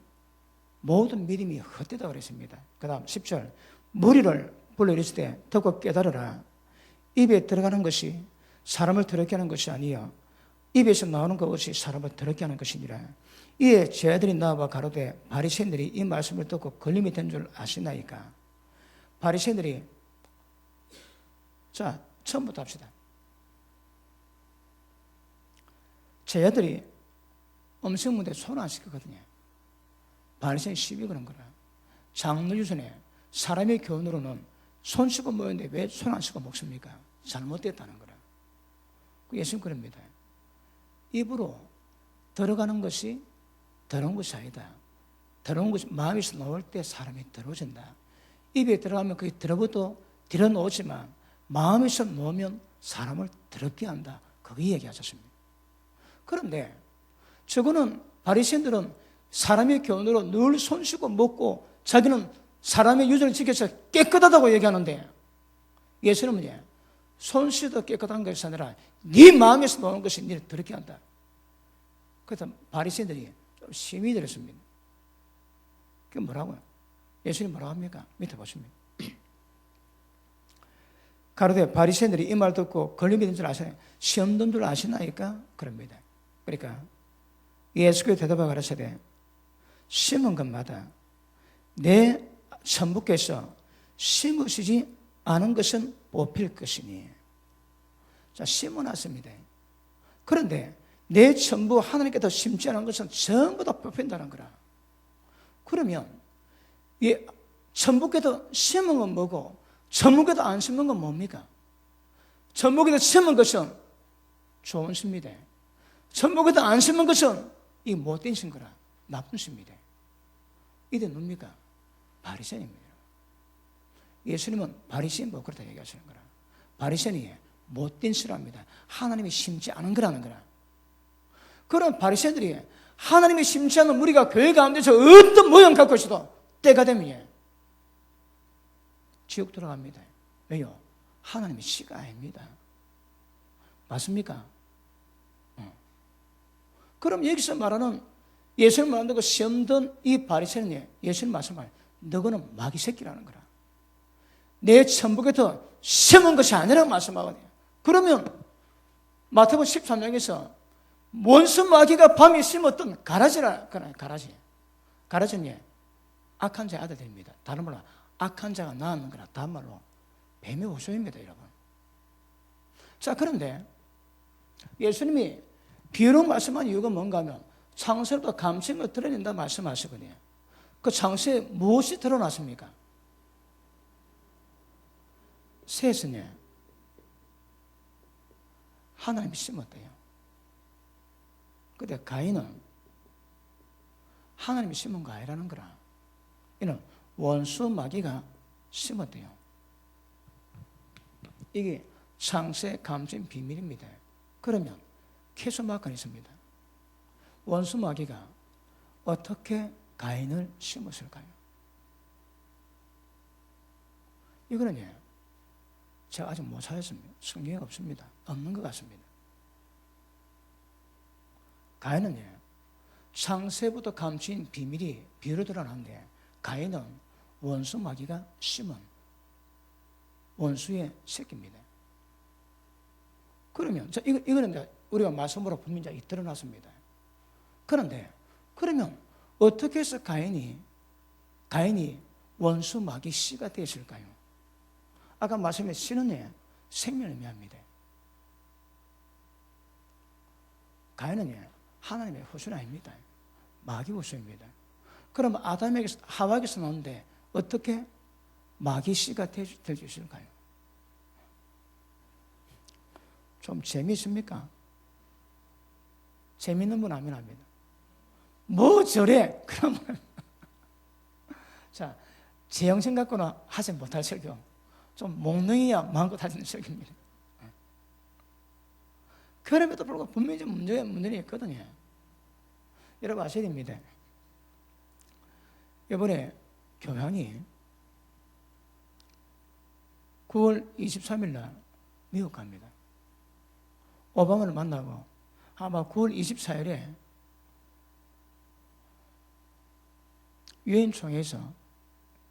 모든 믿음이 헛되다 그랬습니다. 그 다음 10절. 무리를 불러 이르실 때 듣고 깨달으라. 입에 들어가는 것이 사람을 더럽게 하는 것이 아니요 입에서 나오는 것이 사람을 더럽게 하는 것이니라. 이에 제자들이 나와 가로되 바리새인들이 이 말씀을 듣고 걸림이 된 줄 아시나이까. 바리새인들이, 자, 처음부터 합시다. 제자들이 음식문제 손 안 씻거든요. 바리새인 시비 그런 거라. 장로 유전에 사람의 교훈으로는 손 씻고 먹는데 왜 손 안 씻고 먹습니까? 잘못됐다는 거라. 예수님 그럽니다. 입으로 들어가는 것이 더러운 것이 아니다. 더러운 것이 마음에서 나올 때 사람이 더러워진다. 입에 들어가면 그게 더러워도 들어놓지만 마음에서 놓으면 사람을 더럽게 한다. 그거 얘기하셨습니다. 그런데 저거는 바리새인들은 사람의 교훈으로 늘 손 씻고 먹고 자기는 사람의 유전을 지켜서 깨끗하다고 얘기하는데 예수님은 뭐냐? 손 씻어 깨끗한 것이 아니라 네 마음에서 나오는 것이 너를 더럽게 한다. 그래서 바리새인들이 좀 심히 들었습니다. 그게 뭐라고요? 예수님 뭐라고 합니까? 밑에 보십니다. 가로되 바리새인들이 이 말 듣고 걸림이 된 줄 아시나요? 시험 든 줄 아시나이까? 그럽니다. 그러니까 예수께서 대답하여 가르치되 심은 것마다 내 천부께서 심으시지 않은 것은 뽑힐 것이니. 자, 심어놨습니다. 그런데 내 천부 하나님께서 심지 않은 것은 전부 다 뽑힌다는 거라. 그러면 이 천부께서 심은 건 뭐고 천부께서 안 심은 건 뭡니까? 천부께서 심은 것은 좋은 심입니다. 천부께서 안 심은 것은 이 못된 심 거라. 나쁜 심입니다. 이게 뭡니까? 바리새인입니다. 예수님은 바리새인 보고 그렇다 얘기하시는 거라. 바리새인이 못된 실합니다. 하나님이 심지 않은 거라는 거라. 그런 바리새인들이 하나님이 심지 않은 우리가 교회 가운데서 어떤 모양 갖고 있어도 때가 되면 지옥 들어갑니다. 왜요? 하나님이 씨가 아닙니다. 맞습니까? 그럼 여기서 말하는 예수님 말한다고 시험던 이 바리새인이 예수님 말씀을 너거는 마귀 새끼라는 거라. 내 천부에서 심은 것이 아니라고 말씀하거든요. 그러면 마태복음 13장에서 원수 마귀가 밤에 심었던 가라지라, 가라지. 가라지는 악한 자의 아들들입니다. 다른 말로 악한 자가 낳는 거라. 다른 말로 뱀의 후손입니다, 여러분. 자, 그런데 예수님이 비유로 말씀한 이유가 뭔가 하면 창세로부터 감추는 걸 드러낸다 말씀하시거든요. 그 창세에 무엇이 드러났습니까? 셋은요, 하나님이 심었대요. 근데 가인은 하나님이 심은 거 아니라는 거라. 이는 원수 마귀가 심었대요. 이게 창세 감추인 비밀입니다. 그러면 캐스마크가 있습니다. 원수 마귀가 어떻게 가인을 심었을까요? 이거는요, 제가 아직 못 찾았습니다. 성경에 없습니다. 없는 것 같습니다. 가인은요, 창세부터 감추인 비밀이 비로 드러나는데 가인은 원수 마귀가 심은 원수의 새끼입니다. 그러면 이거는 우리가 말씀으로 분명히 드러났습니다. 그런데 그러면 어떻게 해서 가인이 원수 마귀 씨가 되었을까요? 아까 말씀에 씨는 생명을 의미합니다. 가인은 하나님의 후손이 아닙니다. 마귀 후손입니다. 그럼 아담에게서 하와에게서 나오는데 어떻게 마귀 씨가 될 수 있을까요? 좀 재미있습니까? 재미있는 분 아멘 합니다. 뭐 저래? 그러면 자, 제 영생 갖고는 하지 못할 설교. 좀 몽둥이야 마음껏 하시는 설교입니다. 그럼에도 불구하고 분명히 좀 문제가 있거든요. 여러분 아셔야 됩니다. 이번에 교황이 9월 23일 날 미국 갑니다. 오바마를 만나고 아마 9월 24일에 유엔 총회에서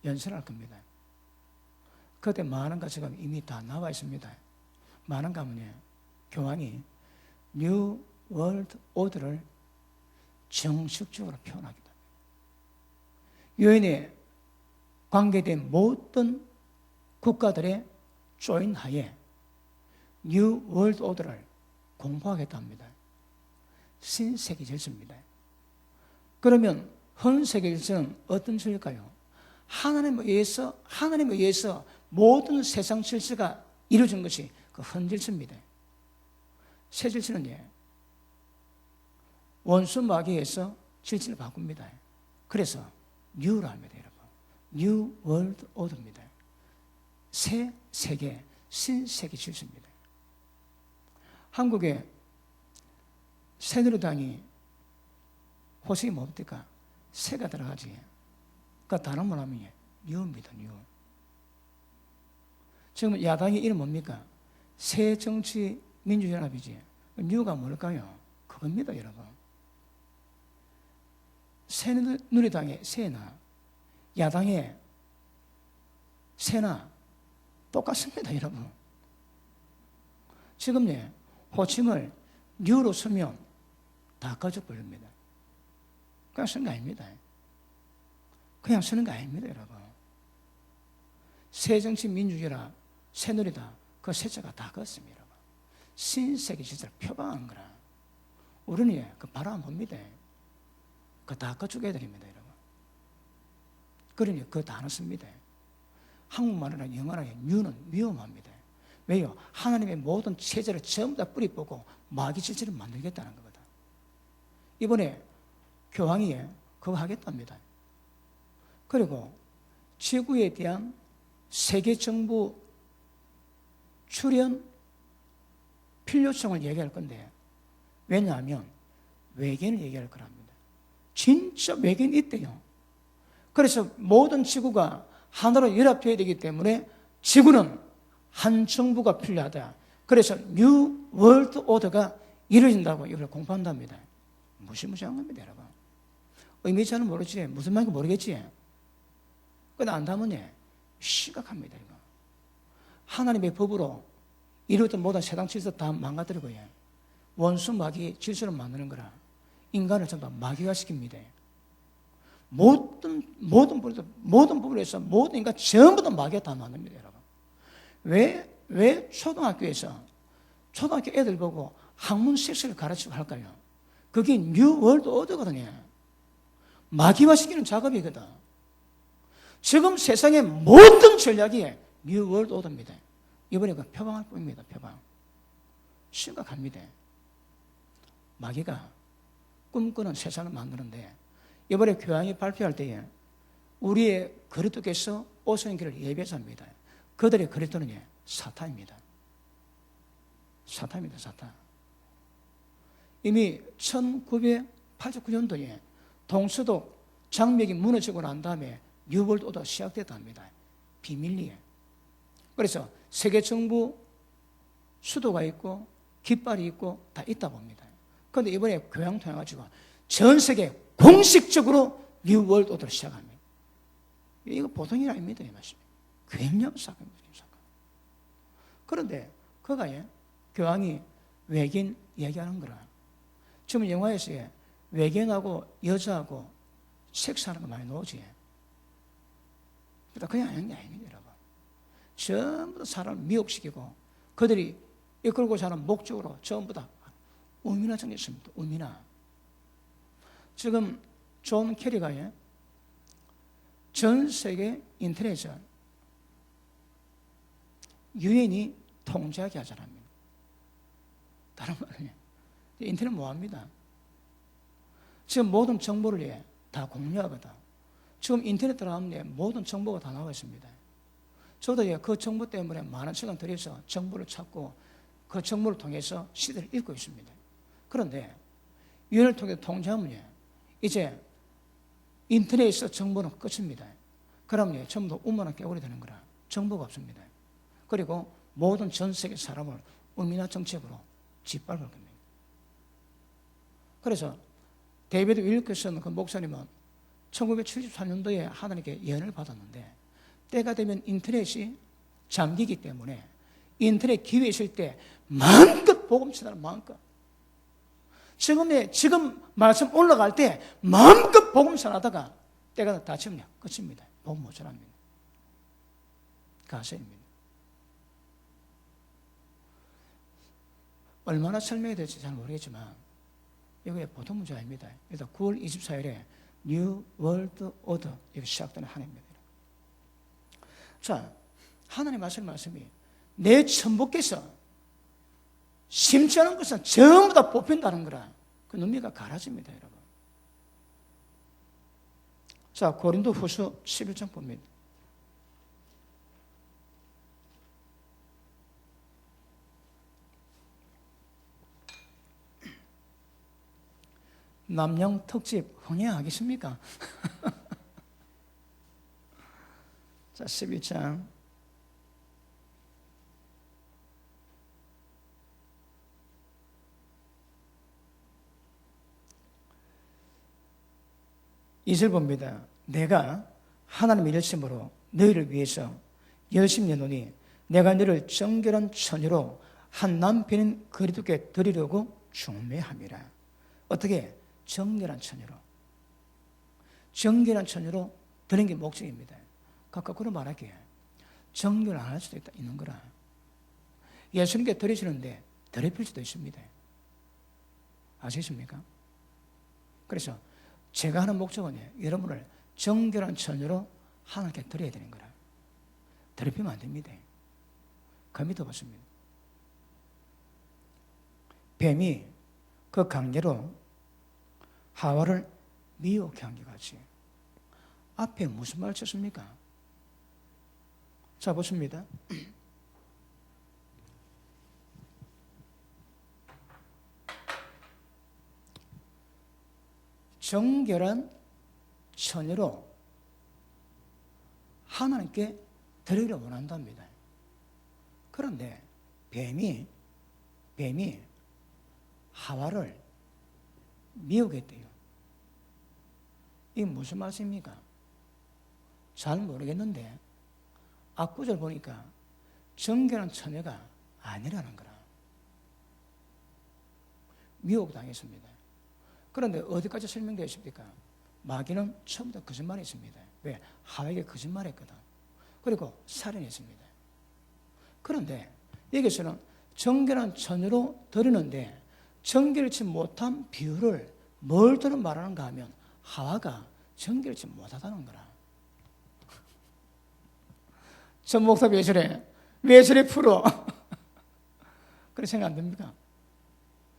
연설할 겁니다. 그때 많은 가지가 이미 다 나와 있습니다. 많은 가문에 교황이 뉴 월드 오더를 정식적으로 표현하기도 합니다. 유엔에 관계된 모든 국가들의 조인하에 뉴 월드 오더를 공포하겠다 합니다. 신세계 질서입니다. 그러면 헌세계 질서는 어떤 질서일까요? 하나님에 의해서 모든 세상 질서가 이루어진 것이 그 헌질서입니다. 새 질서는 원수 마귀에서 질서를 바꿉니다. 그래서 뉴라 합니다, 여러분. 뉴 월드 오더입니다. 새 세계, 신세계 질서입니다. 한국의 새누리당이 호식이 뭡니까? 새가 들어가지. 그러니까 다른 말 하면 뉴입니다, 뉴. 지금 야당의 이름 뭡니까? 새정치민주연합이지. 뉴가 뭘까요? 그겁니다, 여러분. 새누리당의 새나 야당의 새나 똑같습니다, 여러분. 지금 호칭을 뉴로 쓰면 다 꺼져버립니다. 그냥 쓰는 거 아닙니다. 그냥 쓰는 거 아닙니다, 여러분. 새정치민주주의라 새누리다 그 새자가 다 컸습니다. 신세계 질서를 표방한 거라. 우리는 그 바람 봅니다. 그 다 그쪽 애들입니다, 여러분. 그러니 그거 다 넣습니다. 한국말이나 영어나 뉴는 위험합니다. 왜요? 하나님의 모든 체제를 전부 다 뿌리 뽑고 마귀 질서를 만들겠다는 거거든. 이번에 교황이 그거 하겠답니다. 그리고 지구에 대한 세계 정부 출연 필요성을 얘기할 건데, 왜냐하면 외계인을 얘기할 거랍니다. 진짜 외계인이 있대요. 그래서 모든 지구가 하나로 연합되어야 되기 때문에 지구는 한 정부가 필요하다. 그래서 뉴 월드 오더가 이루어진다고 이걸 공부한답니다. 무시무시한 겁니다, 여러분. 의미 잘 모르지, 무슨 말인지 모르겠지. 그런데 안다면 심각합니다, 이거. 하나님의 법으로 이루어진 모든 세상 질서 다 망가뜨리고 원수 마귀 질서를 만드는 거라. 인간을 전부 다 마귀화시킵니다. 모든 부분에서 모든 인간 전부 다 마귀가 다 만듭니다, 여러분. 왜 초등학교에서 초등학교 애들 보고 학문 섹스를 가르치고 할까요? 그게 뉴 월드 오더거든요. 마귀화시키는 작업이거든. 지금 세상의 모든 전략이 뉴 월드 오더입니다. 이번에 그 표방할 뿐입니다, 표방. 심각합니다. 마귀가 꿈꾸는 세상을 만드는데, 이번에 교황이 발표할 때에 우리의 그리스도께서 오시는 길을 예비해서 합니다. 그들의 그리스도는 사탄입니다. 사탄입니다, 사탄. 이미 1989년도에 동서독 장벽이 무너지고 난 다음에 뉴월드 오더가 시작됐다 합니다. 비밀리에. 그래서 세계 정부 수도가 있고 깃발이 있고 다 있다 봅니다. 그런데 이번에 교황 통해가지고 전 세계 공식적으로 뉴월드 오더를 시작합니다. 이거 보통 일 아닙니다, 이 말씀. 굉장한 사건입니다, 사건. 그런데 그가 교황이 외계인 얘기하는 거라. 지금 영화에서 외계인하고 여자하고 섹스하는 거 많이 나오지. 그러니까 그냥 하는 게 아닙니다, 여러분. 전부 다 사람을 미혹시키고 그들이 이끌고 사는 목적으로 전부 다 우미나 정했습니다. 우미나. 지금 존 캐리가 전 세계 인터넷을 유엔이 통제하게 하자랍니다. 다른 말은 인터넷 뭐합니다. 지금 모든 정보를 다 공유하거든. 지금 인터넷 들어가면 모든 정보가 다 나와 있습니다. 저도 그 정보 때문에 많은 시간 들여서 정보를 찾고 그 정보를 통해서 시대를 읽고 있습니다. 그런데 유엔을 통해 통제하면 이제 인터넷에서 정보는 끝입니다. 그러면 전부 다 우물안 깨우리 되는 거라. 정보가 없습니다. 그리고 모든 전 세계 사람을 우미나 정책으로 짓밟을 겁니다. 그래서 데이비드 윌커슨 그 목사님은 1973년도에 하나님께 예언을 받았는데, 때가 되면 인터넷이 잠기기 때문에 인터넷 기회 있을 때 마음껏 복음 전하라, 마음껏. 지금 말씀 올라갈 때 마음껏 복음 전하다가 때가 닥치면 끝입니다. 복음 못 전합니다. 가설입니다. 얼마나 설명이 될지 잘 모르겠지만 이게 보통 문제 아닙니다. 일단 9월 24일에 뉴 월드 오더 이게 시작되는 한 해입니다. 자, 하나님 말씀이 내 천부께서 심지 않은 것은 전부 다 뽑힌다는 거라. 그 의미가 갈라집니다, 여러분. 자, 고린도 후서 11장 봅니다. 남양 특집 흥행하겠습니까? 자, 11장 2절 봅니다. 내가 하나님의 열심으로 너희를 위해서 열심히 내노니 내가 너를 정결한 처녀로 한 남편인 그리스도께 드리려고 중매함이라. 어떻게? 정결한 처녀로. 정결한 처녀로 드리는 게 목적입니다. 각각 그런 말할게요. 정결 안 할 수도 있는 거라. 예수님께 드리시는데 더럽힐 수도 있습니다. 아시겠습니까? 그래서 제가 하는 목적은 여러분을 정결한 처녀로 하나님께 드려야 되는 거라. 더럽히면 안 됩니다. 그 밑에 보십니다. 뱀이 그 강제로 하와를 미혹해 한 것 같이. 앞에 무슨 말 썼습니까? 자, 보십니다. 정결한 처녀로 하나님께 드리기를 원한답니다. 그런데 뱀이 하와를 미혹했대요. 이게 무슨 말씀입니까? 잘 모르겠는데 앞구절 보니까 정결한 처녀가 아니라는 거라. 미혹당했습니다. 그런데 어디까지 설명되어 있습니까? 마귀는 처음부터 거짓말했습니다. 왜? 하와에게 거짓말했거든. 그리고 살인했습니다. 그런데 여기서는 정결한 처녀로 드리는데 정결치 못한 비유를 뭘 들어 말하는가 하면 하와가 정결치 못하다는 거라. 전 목사 왜 저래? 왜 저래 풀어? 그런 생각 안 듭니까?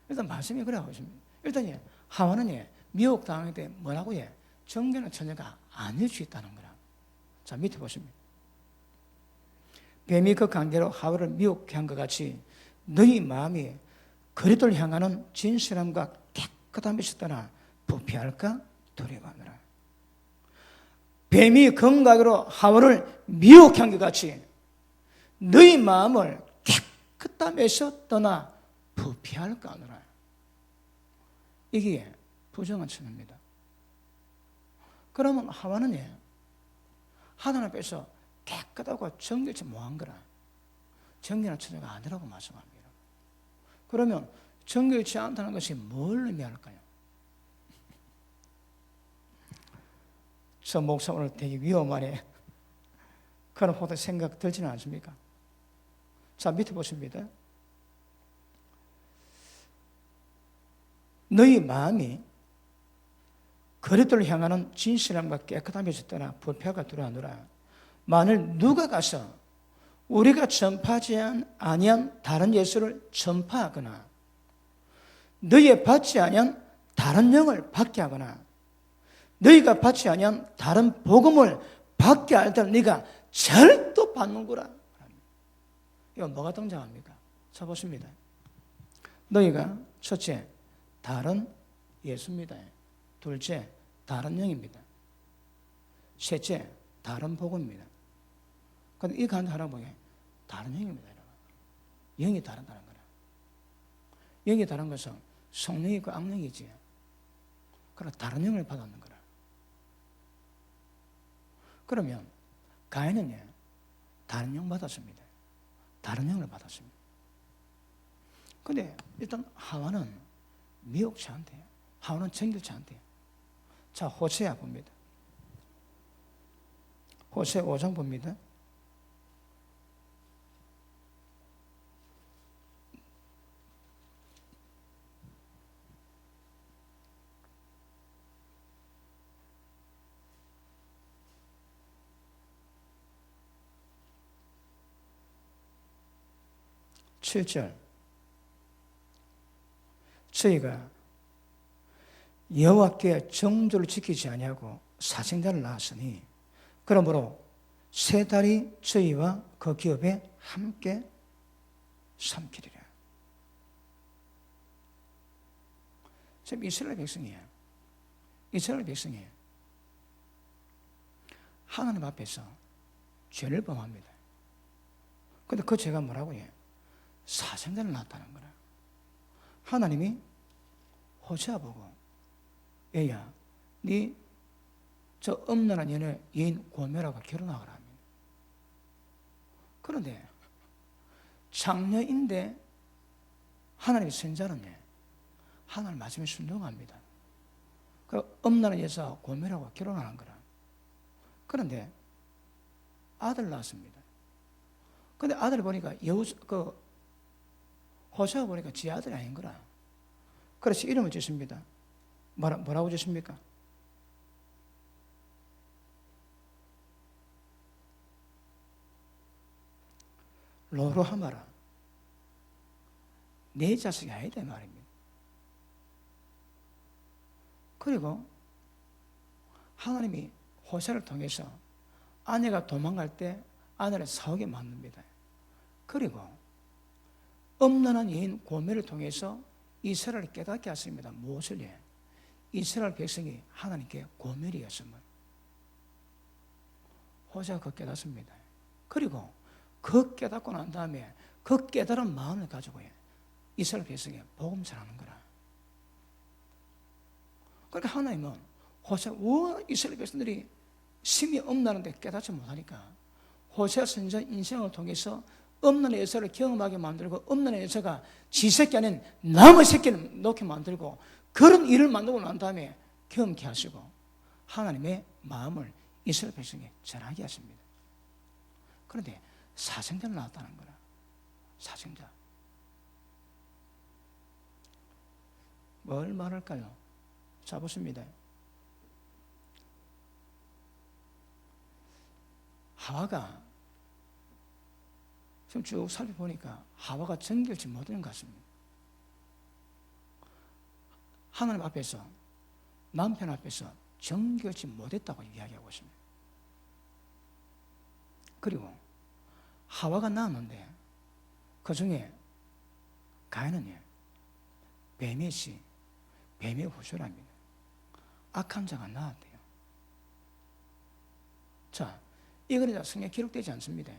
일단 말씀이 그래 하고 있습니다. 일단 하와는 미혹당할 때 뭐라고 정결한 처녀가 아닐 수 있다는 거라. 자, 밑에 보십니다. 뱀이 그 관계로 하와를 미혹해 한 것 같이 너희 마음이 그리스도를 향하는 진실함과 깨끗함이 있었다나 부패할까 두려워하느라. 뱀이 건강으로 하와를 미혹해 한 것 같이 너희 마음을 깨끗함에서 떠나 부패할까 하느라. 이게 부정한 처녀입니다. 그러면 하와는 하나님 앞에서 깨끗하고 정결치 못한 거라. 정결한 처녀가 아니라고 말씀합니다. 그러면 정결치 않다는 것이 뭘 의미할까요? 저 목사 오늘 되게 위험하네. 그런 호도 생각 들지는 않습니까? 자, 밑에 보십니다. 너희 마음이 그리스도를 향하는 진실함과 깨끗함이 있었더나 부패가 두려워하노라. 만일 누가 가서 우리가 전파하지 아니한 다른 예수를 전파하거나 너희에 받지 아니한 다른 영을 받게 하거나 너희가 받지 아니한 다른 복음을 받게 할 때는 네가 절도 받는구나. 이건 뭐가 등장합니까? 자, 보십니다. 너희가 첫째, 다른 예수입니다. 둘째, 다른 영입니다. 셋째, 다른 복음입니다. 근데 이 가운데 하나 보게 다른 영입니다. 영이 다르다는 거라. 영이 다른 것은 성령이 있고 악령이지. 그러나 다른 영을 받았는 거라. 그러면 가인은 다른 영 받았습니다. 다른 영을 받았습니다. 근데 일단 하와는 미혹치 않대요. 하와는 정결치 않대요. 자, 호세아 봅니다. 호세아 5장 봅니다. (7절) 저희가 여호와께 정조를 지키지 아니하고 사생자를 낳았으니 그러므로 세 달이 저희와 그 기업에 함께 삼키리라. 지금 이스라엘 백성이에요. 이스라엘 백성이에요. 하나님 앞에서 죄를 범합니다. 근데 그 죄가 뭐라고 해요? 사생자를 낳았다는 거라. 하나님이 호세아 보고 얘야, 네 저 음란한 여인 고멜하고 결혼하거라 합니다. 그런데 장녀인데 하나님의 선자는 하나님 말씀에 순종합니다. 그 음란한 여자 고멜하고 결혼하는 거라. 그런데 아들 낳았습니다. 근데 아들 보니까 호세아 보니까 지 아들이 아닌 거라. 그래서 이름을 짓습니다. 뭐라고 짓습니까? 로로하마라. 내 자식이 아니다 말입니다. 그리고 하나님이 호세를 통해서 아내가 도망갈 때 아내를 사오게 만듭니다. 그리고 엄란한 여인 고멜을 통해서 이스라엘을 깨닫게 하십니다. 무엇을요? 이스라엘 백성이 하나님께 고멜이었음을. 호세가 그 깨닫습니다. 그리고 그 깨닫고 난 다음에 그 깨달은 마음을 가지고 이스라엘 백성이 복음 전하는 거라. 그러니까 하나님은 호세아, 이스라엘 백성들이 심히 엄나는데 깨닫지 못하니까 호세아 선지자 인생을 통해서 없는 여자를 경험하게 만들고 없는 여자가 지 새끼 아닌 남의 새끼를 놓게 만들고 그런 일을 만들고 난 다음에 경험케 하시고 하나님의 마음을 이스라엘 백성에 전하게 하십니다. 그런데 사생자를 낳았다는 거라. 사생자. 뭘 말할까요? 자, 보십니다. 하와가 지금 쭉 살펴보니까 하와가 정결치 못하는 것 같습니다. 하나님 앞에서 남편 앞에서 정결치 못했다고 이야기하고 있습니다. 그리고 하와가 낳았는데 그 중에 가인은 뱀의 씨, 뱀의 후손입니다. 악한 자가 낳았대요. 자, 이거는 성경에 기록되지 않습니다.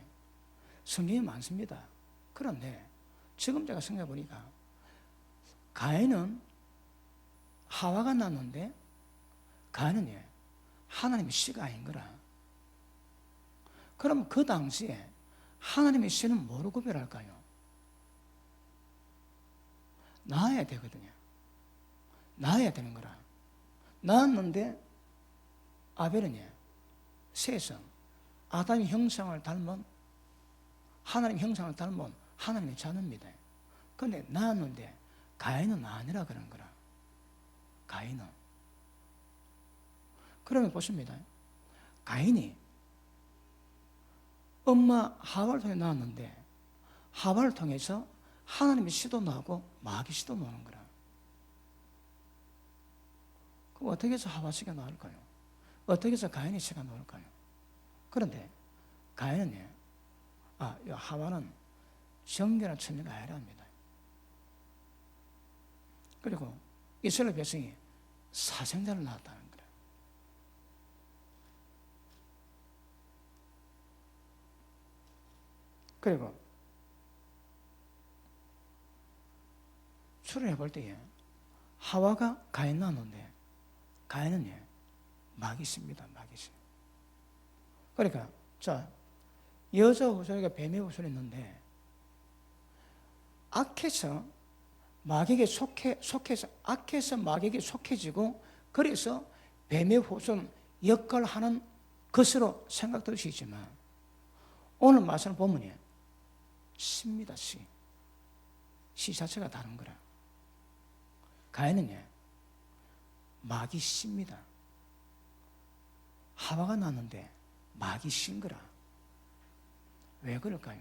성경이 많습니다. 그런데 지금 제가 생각해 보니까 가인은 하와가 낳았는데 가인은 하나님의 씨가 아닌 거라. 그럼 그 당시에 하나님의 씨는 뭐로 구별할까요? 낳아야 되거든요. 낳아야 되는 거라. 낳았는데 아벨은 세상 아담의 형상을 닮은 하나님의 형상을 닮은 하나님의 자녀입니다. 그런데 낳았는데 가인은 아니라 그런 거라. 가인은. 그러면 보십니다. 가인이 엄마 하와를 통해 낳았는데 하와를 통해서 하나님의 씨도 나고 마귀 씨도 나오는 거라. 그럼 어떻게 해서 하와 씨가 나올까요? 어떻게 해서 가인의 씨가 나올까요? 그런데 가인은 하와는 정결한 처녀가 아니라 합니다. 그리고 이스라엘 백성이 사생자를 낳았다는 거예요. 그리고 추론해 볼 때에 하와가 가인 낳았는데 가인은 마귀씨입니다. 마귀씨. 그러니까 자, 여자 후손이가 뱀의 후손이 있는데 악해서 마귀에게 속해서 악해서 마귀에게 속해지고 그래서 뱀의 후손 역할을 하는 것으로 생각될 수 있지만 오늘 말씀을 보면 씨입니다. 씨 자체가 다른 거라. 가인은 마귀 씨입니다. 하와가 낳았는데 마귀 씨인 거라. 왜 그럴까요?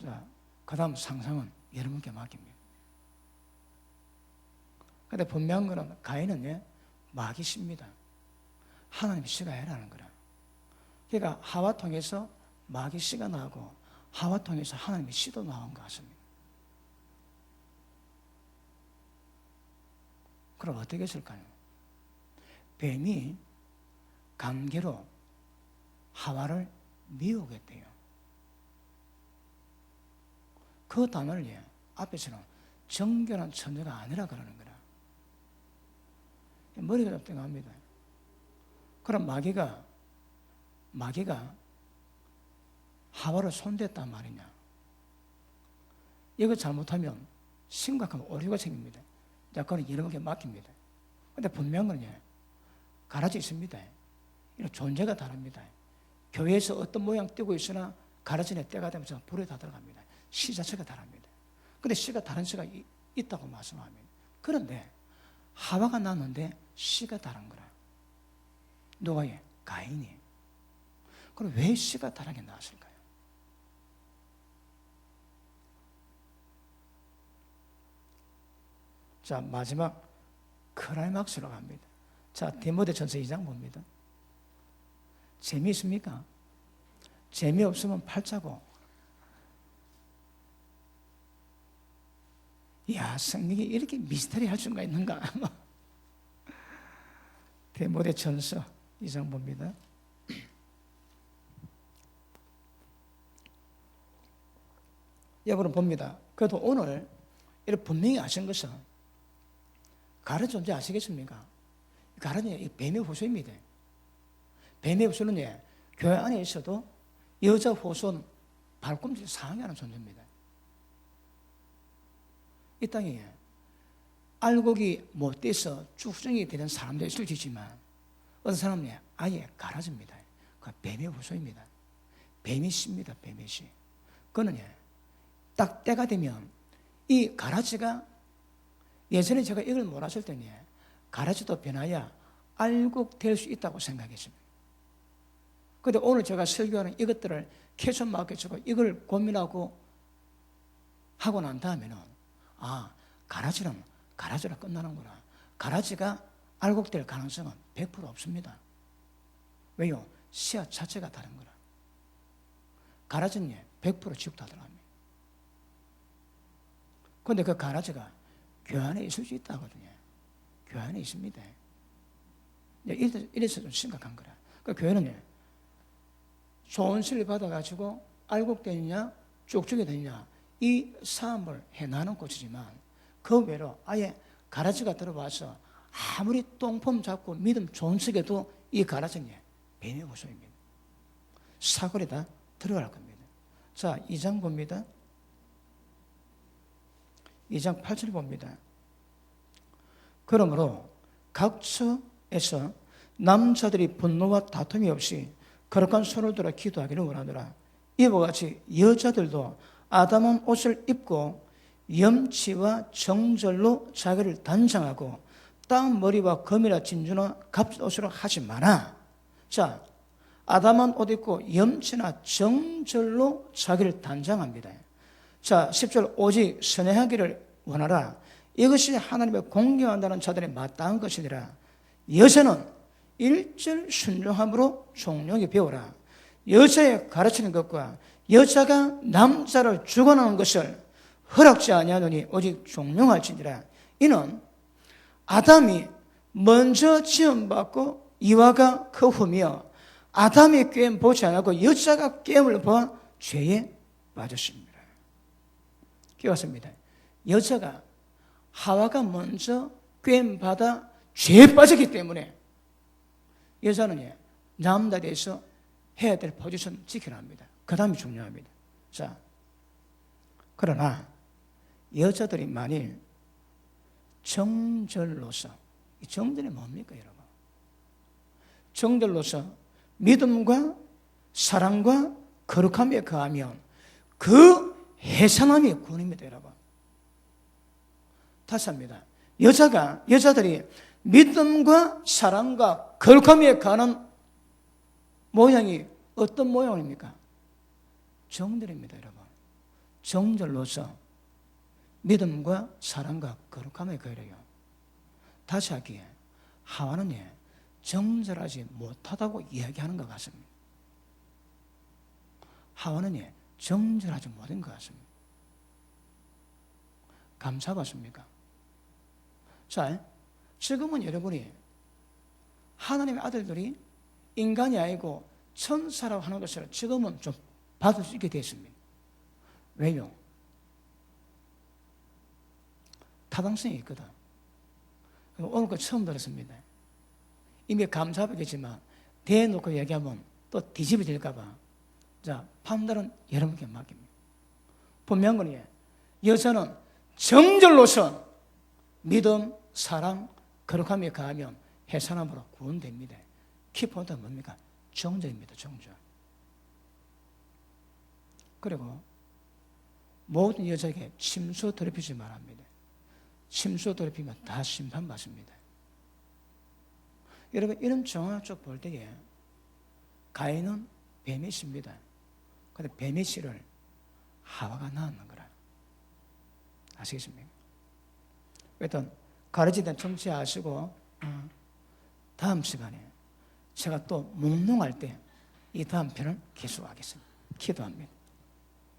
자, 그 다음 상상은 여러분께 맡깁니다. 그런데 분명한 것은 가인은 마귀 씨입니다. 하나님 씨가 해라는 거라. 그러니까 하와 통해서 마귀 씨가 나오고 하와 통해서 하나님의 씨도 나온 것 같습니다. 그럼 어떻게 했을까요? 뱀이 관계로 하와를 미우겠대요. 그 단어를 앞에서는 정결한 처녀가 아니라 그러는 거라. 머리가 잡등합니다. 그럼 마귀가 하와를 손댔단 말이냐? 이거 잘못하면 심각한 오류가 생깁니다. 자, 그건 여러분께 맡깁니다. 근데 분명한 건 가라지 있습니다. 이런 존재가 다릅니다. 교회에서 어떤 모양 띄고 있으나 가라지네 때가 되면 불에 다 들어갑니다. 씨 자체가 다릅니다. 근데 씨가 다른 씨가 있다고 말씀합니다. 그런데 하와가 낳았는데 씨가 다른 거라. 누가 해? 가인이. 그럼 왜 씨가 다르게 나왔을까요? 자, 마지막 클라이막스로 갑니다. 자, 디모데전서 2장 봅니다. 재미있습니까? 재미없으면 팔자고. 이야, 성경이 이렇게 미스터리할 수가 있는가? 디모데전서 2장 봅니다. 여러분 봅니다. 그래도 오늘 이렇게 분명히 아신 것은 가련 존재 아시겠습니까? 가련이 뱀의 후손입니다. 뱀의 후손은 교회 안에 있어도 여자 후손 발꿈치 상하는 존재입니다. 이 땅에 알곡이 못돼서 쭉정이 되는 사람도 있을 수 있지만 어떤 사람은 아예 가라집니다. 그 뱀의 후손입니다. 뱀이 씨입니다. 뱀의 씨. 그거는 딱 때가 되면 이 가라지가 예전에 제가 이걸 몰랐을 때는 가라지도 변하여 알곡될 수 있다고 생각했습니다. 그런데 오늘 제가 설교하는 이것들을 캐쳐 막혀주고 이걸 고민하고 하고 난 다음에는 가라지는 가라지로 끝나는구나. 가라지가 알곡될 가능성은 100% 없습니다. 왜요? 씨앗 자체가 다른 거라. 가라지는 100% 지옥 다 들어갑니다. 그런데 그 가라지가 교회 안에 있을 수 있다거든요. 교회 안에 있습니다. 이래서 좀 심각한 거라. 그 교회는 좋은 씨를 받아가지고 알곡되느냐 쭉쭉이 되느냐 이 싸움을 해나는 곳이지만 그 외로 아예 가라지가 들어와서 아무리 똥폼 잡고 믿음 좋은 척해도 이 가라지는 뱀의 후손입니다. 사골에 다 들어갈 겁니다. 자, 2장 봅니다. 2장 8절 봅니다. 그러므로 각처에서 남자들이 분노와 다툼이 없이 거룩한 손을 들어 기도하기를 원하노라. 이와 같이 여자들도 아담한 옷을 입고 염치와 정절로 자기를 단장하고 땀 머리와 검이나 진주나 갑옷으로 하지 마라. 자, 아담한 옷 입고 염치나 정절로 자기를 단장합니다. 자, 10절 오직 선행하기를 원하라. 이것이 하나님의 공경한다는 자들의 마땅한 것이니라. 여자는 일절 순종함으로 종용히 배우라. 여자의 가르치는 것과 여자가 남자를 주관하는 것을 허락지 아니하노니 오직 종용할지니라. 이는 아담이 먼저 지음받고 이와가 그 후며 아담이 꾀임 보지 않고 여자가 꾀임을 보아 죄에 빠졌습니다. 깨웠습니다. 여자가 하와가 먼저 꾀임 받아 죄에 빠졌기 때문에 여자는 남자에 대해서 해야 될 포지션 지켜야 합니다. 그 다음이 중요합니다. 자, 그러나 여자들이 만일 정절로서, 이 정절이 뭡니까, 여러분? 정절로서 믿음과 사랑과 거룩함에 거하면 그 해산함이 구원입니다, 여러분. 다시 합니다. 여자들이 믿음과 사랑과 거룩함에 가는 모양이 어떤 모양입니까? 정절입니다, 여러분. 정절로서 믿음과 사랑과 거룩함에 거하래요. 다시 하기에 하와는 정절하지 못하다고 이야기하는 것 같습니다. 하와는 정절하지 못한 것 같습니다. 감사받습니까? 자, 지금은 여러분이 하나님의 아들들이 인간이 아니고 천사라고 하는 것을 지금은 좀 받을 수 있게 됐습니다. 왜요? 타당성이 있거든. 오늘 거 처음 들었습니다. 이미 감사하겠지만 대놓고 얘기하면 또 뒤집어질까 봐. 자, 판단은 여러분께 맡깁니다. 분명한 건 여자는 정절로서 믿음, 사랑, 거룩함에 가하면 해산함으로 구원됩니다. 키포인트는 뭡니까? 정절입니다. 정절. 그리고 모든 여자에게 침수 더럽히지 말합니다. 침수 더럽히면 다 심판받습니다. 여러분, 이런 정황을 쭉 볼 때에 가인은 뱀의 씨입니다. 근데 뱀의 씨를 하와가 낳는 거라. 아시겠습니까? 일단 가르치던 정치 아시고 다음 시간에 제가 또 묵능할 때 이 다음 편을 계속하겠습니다. 기도합니다.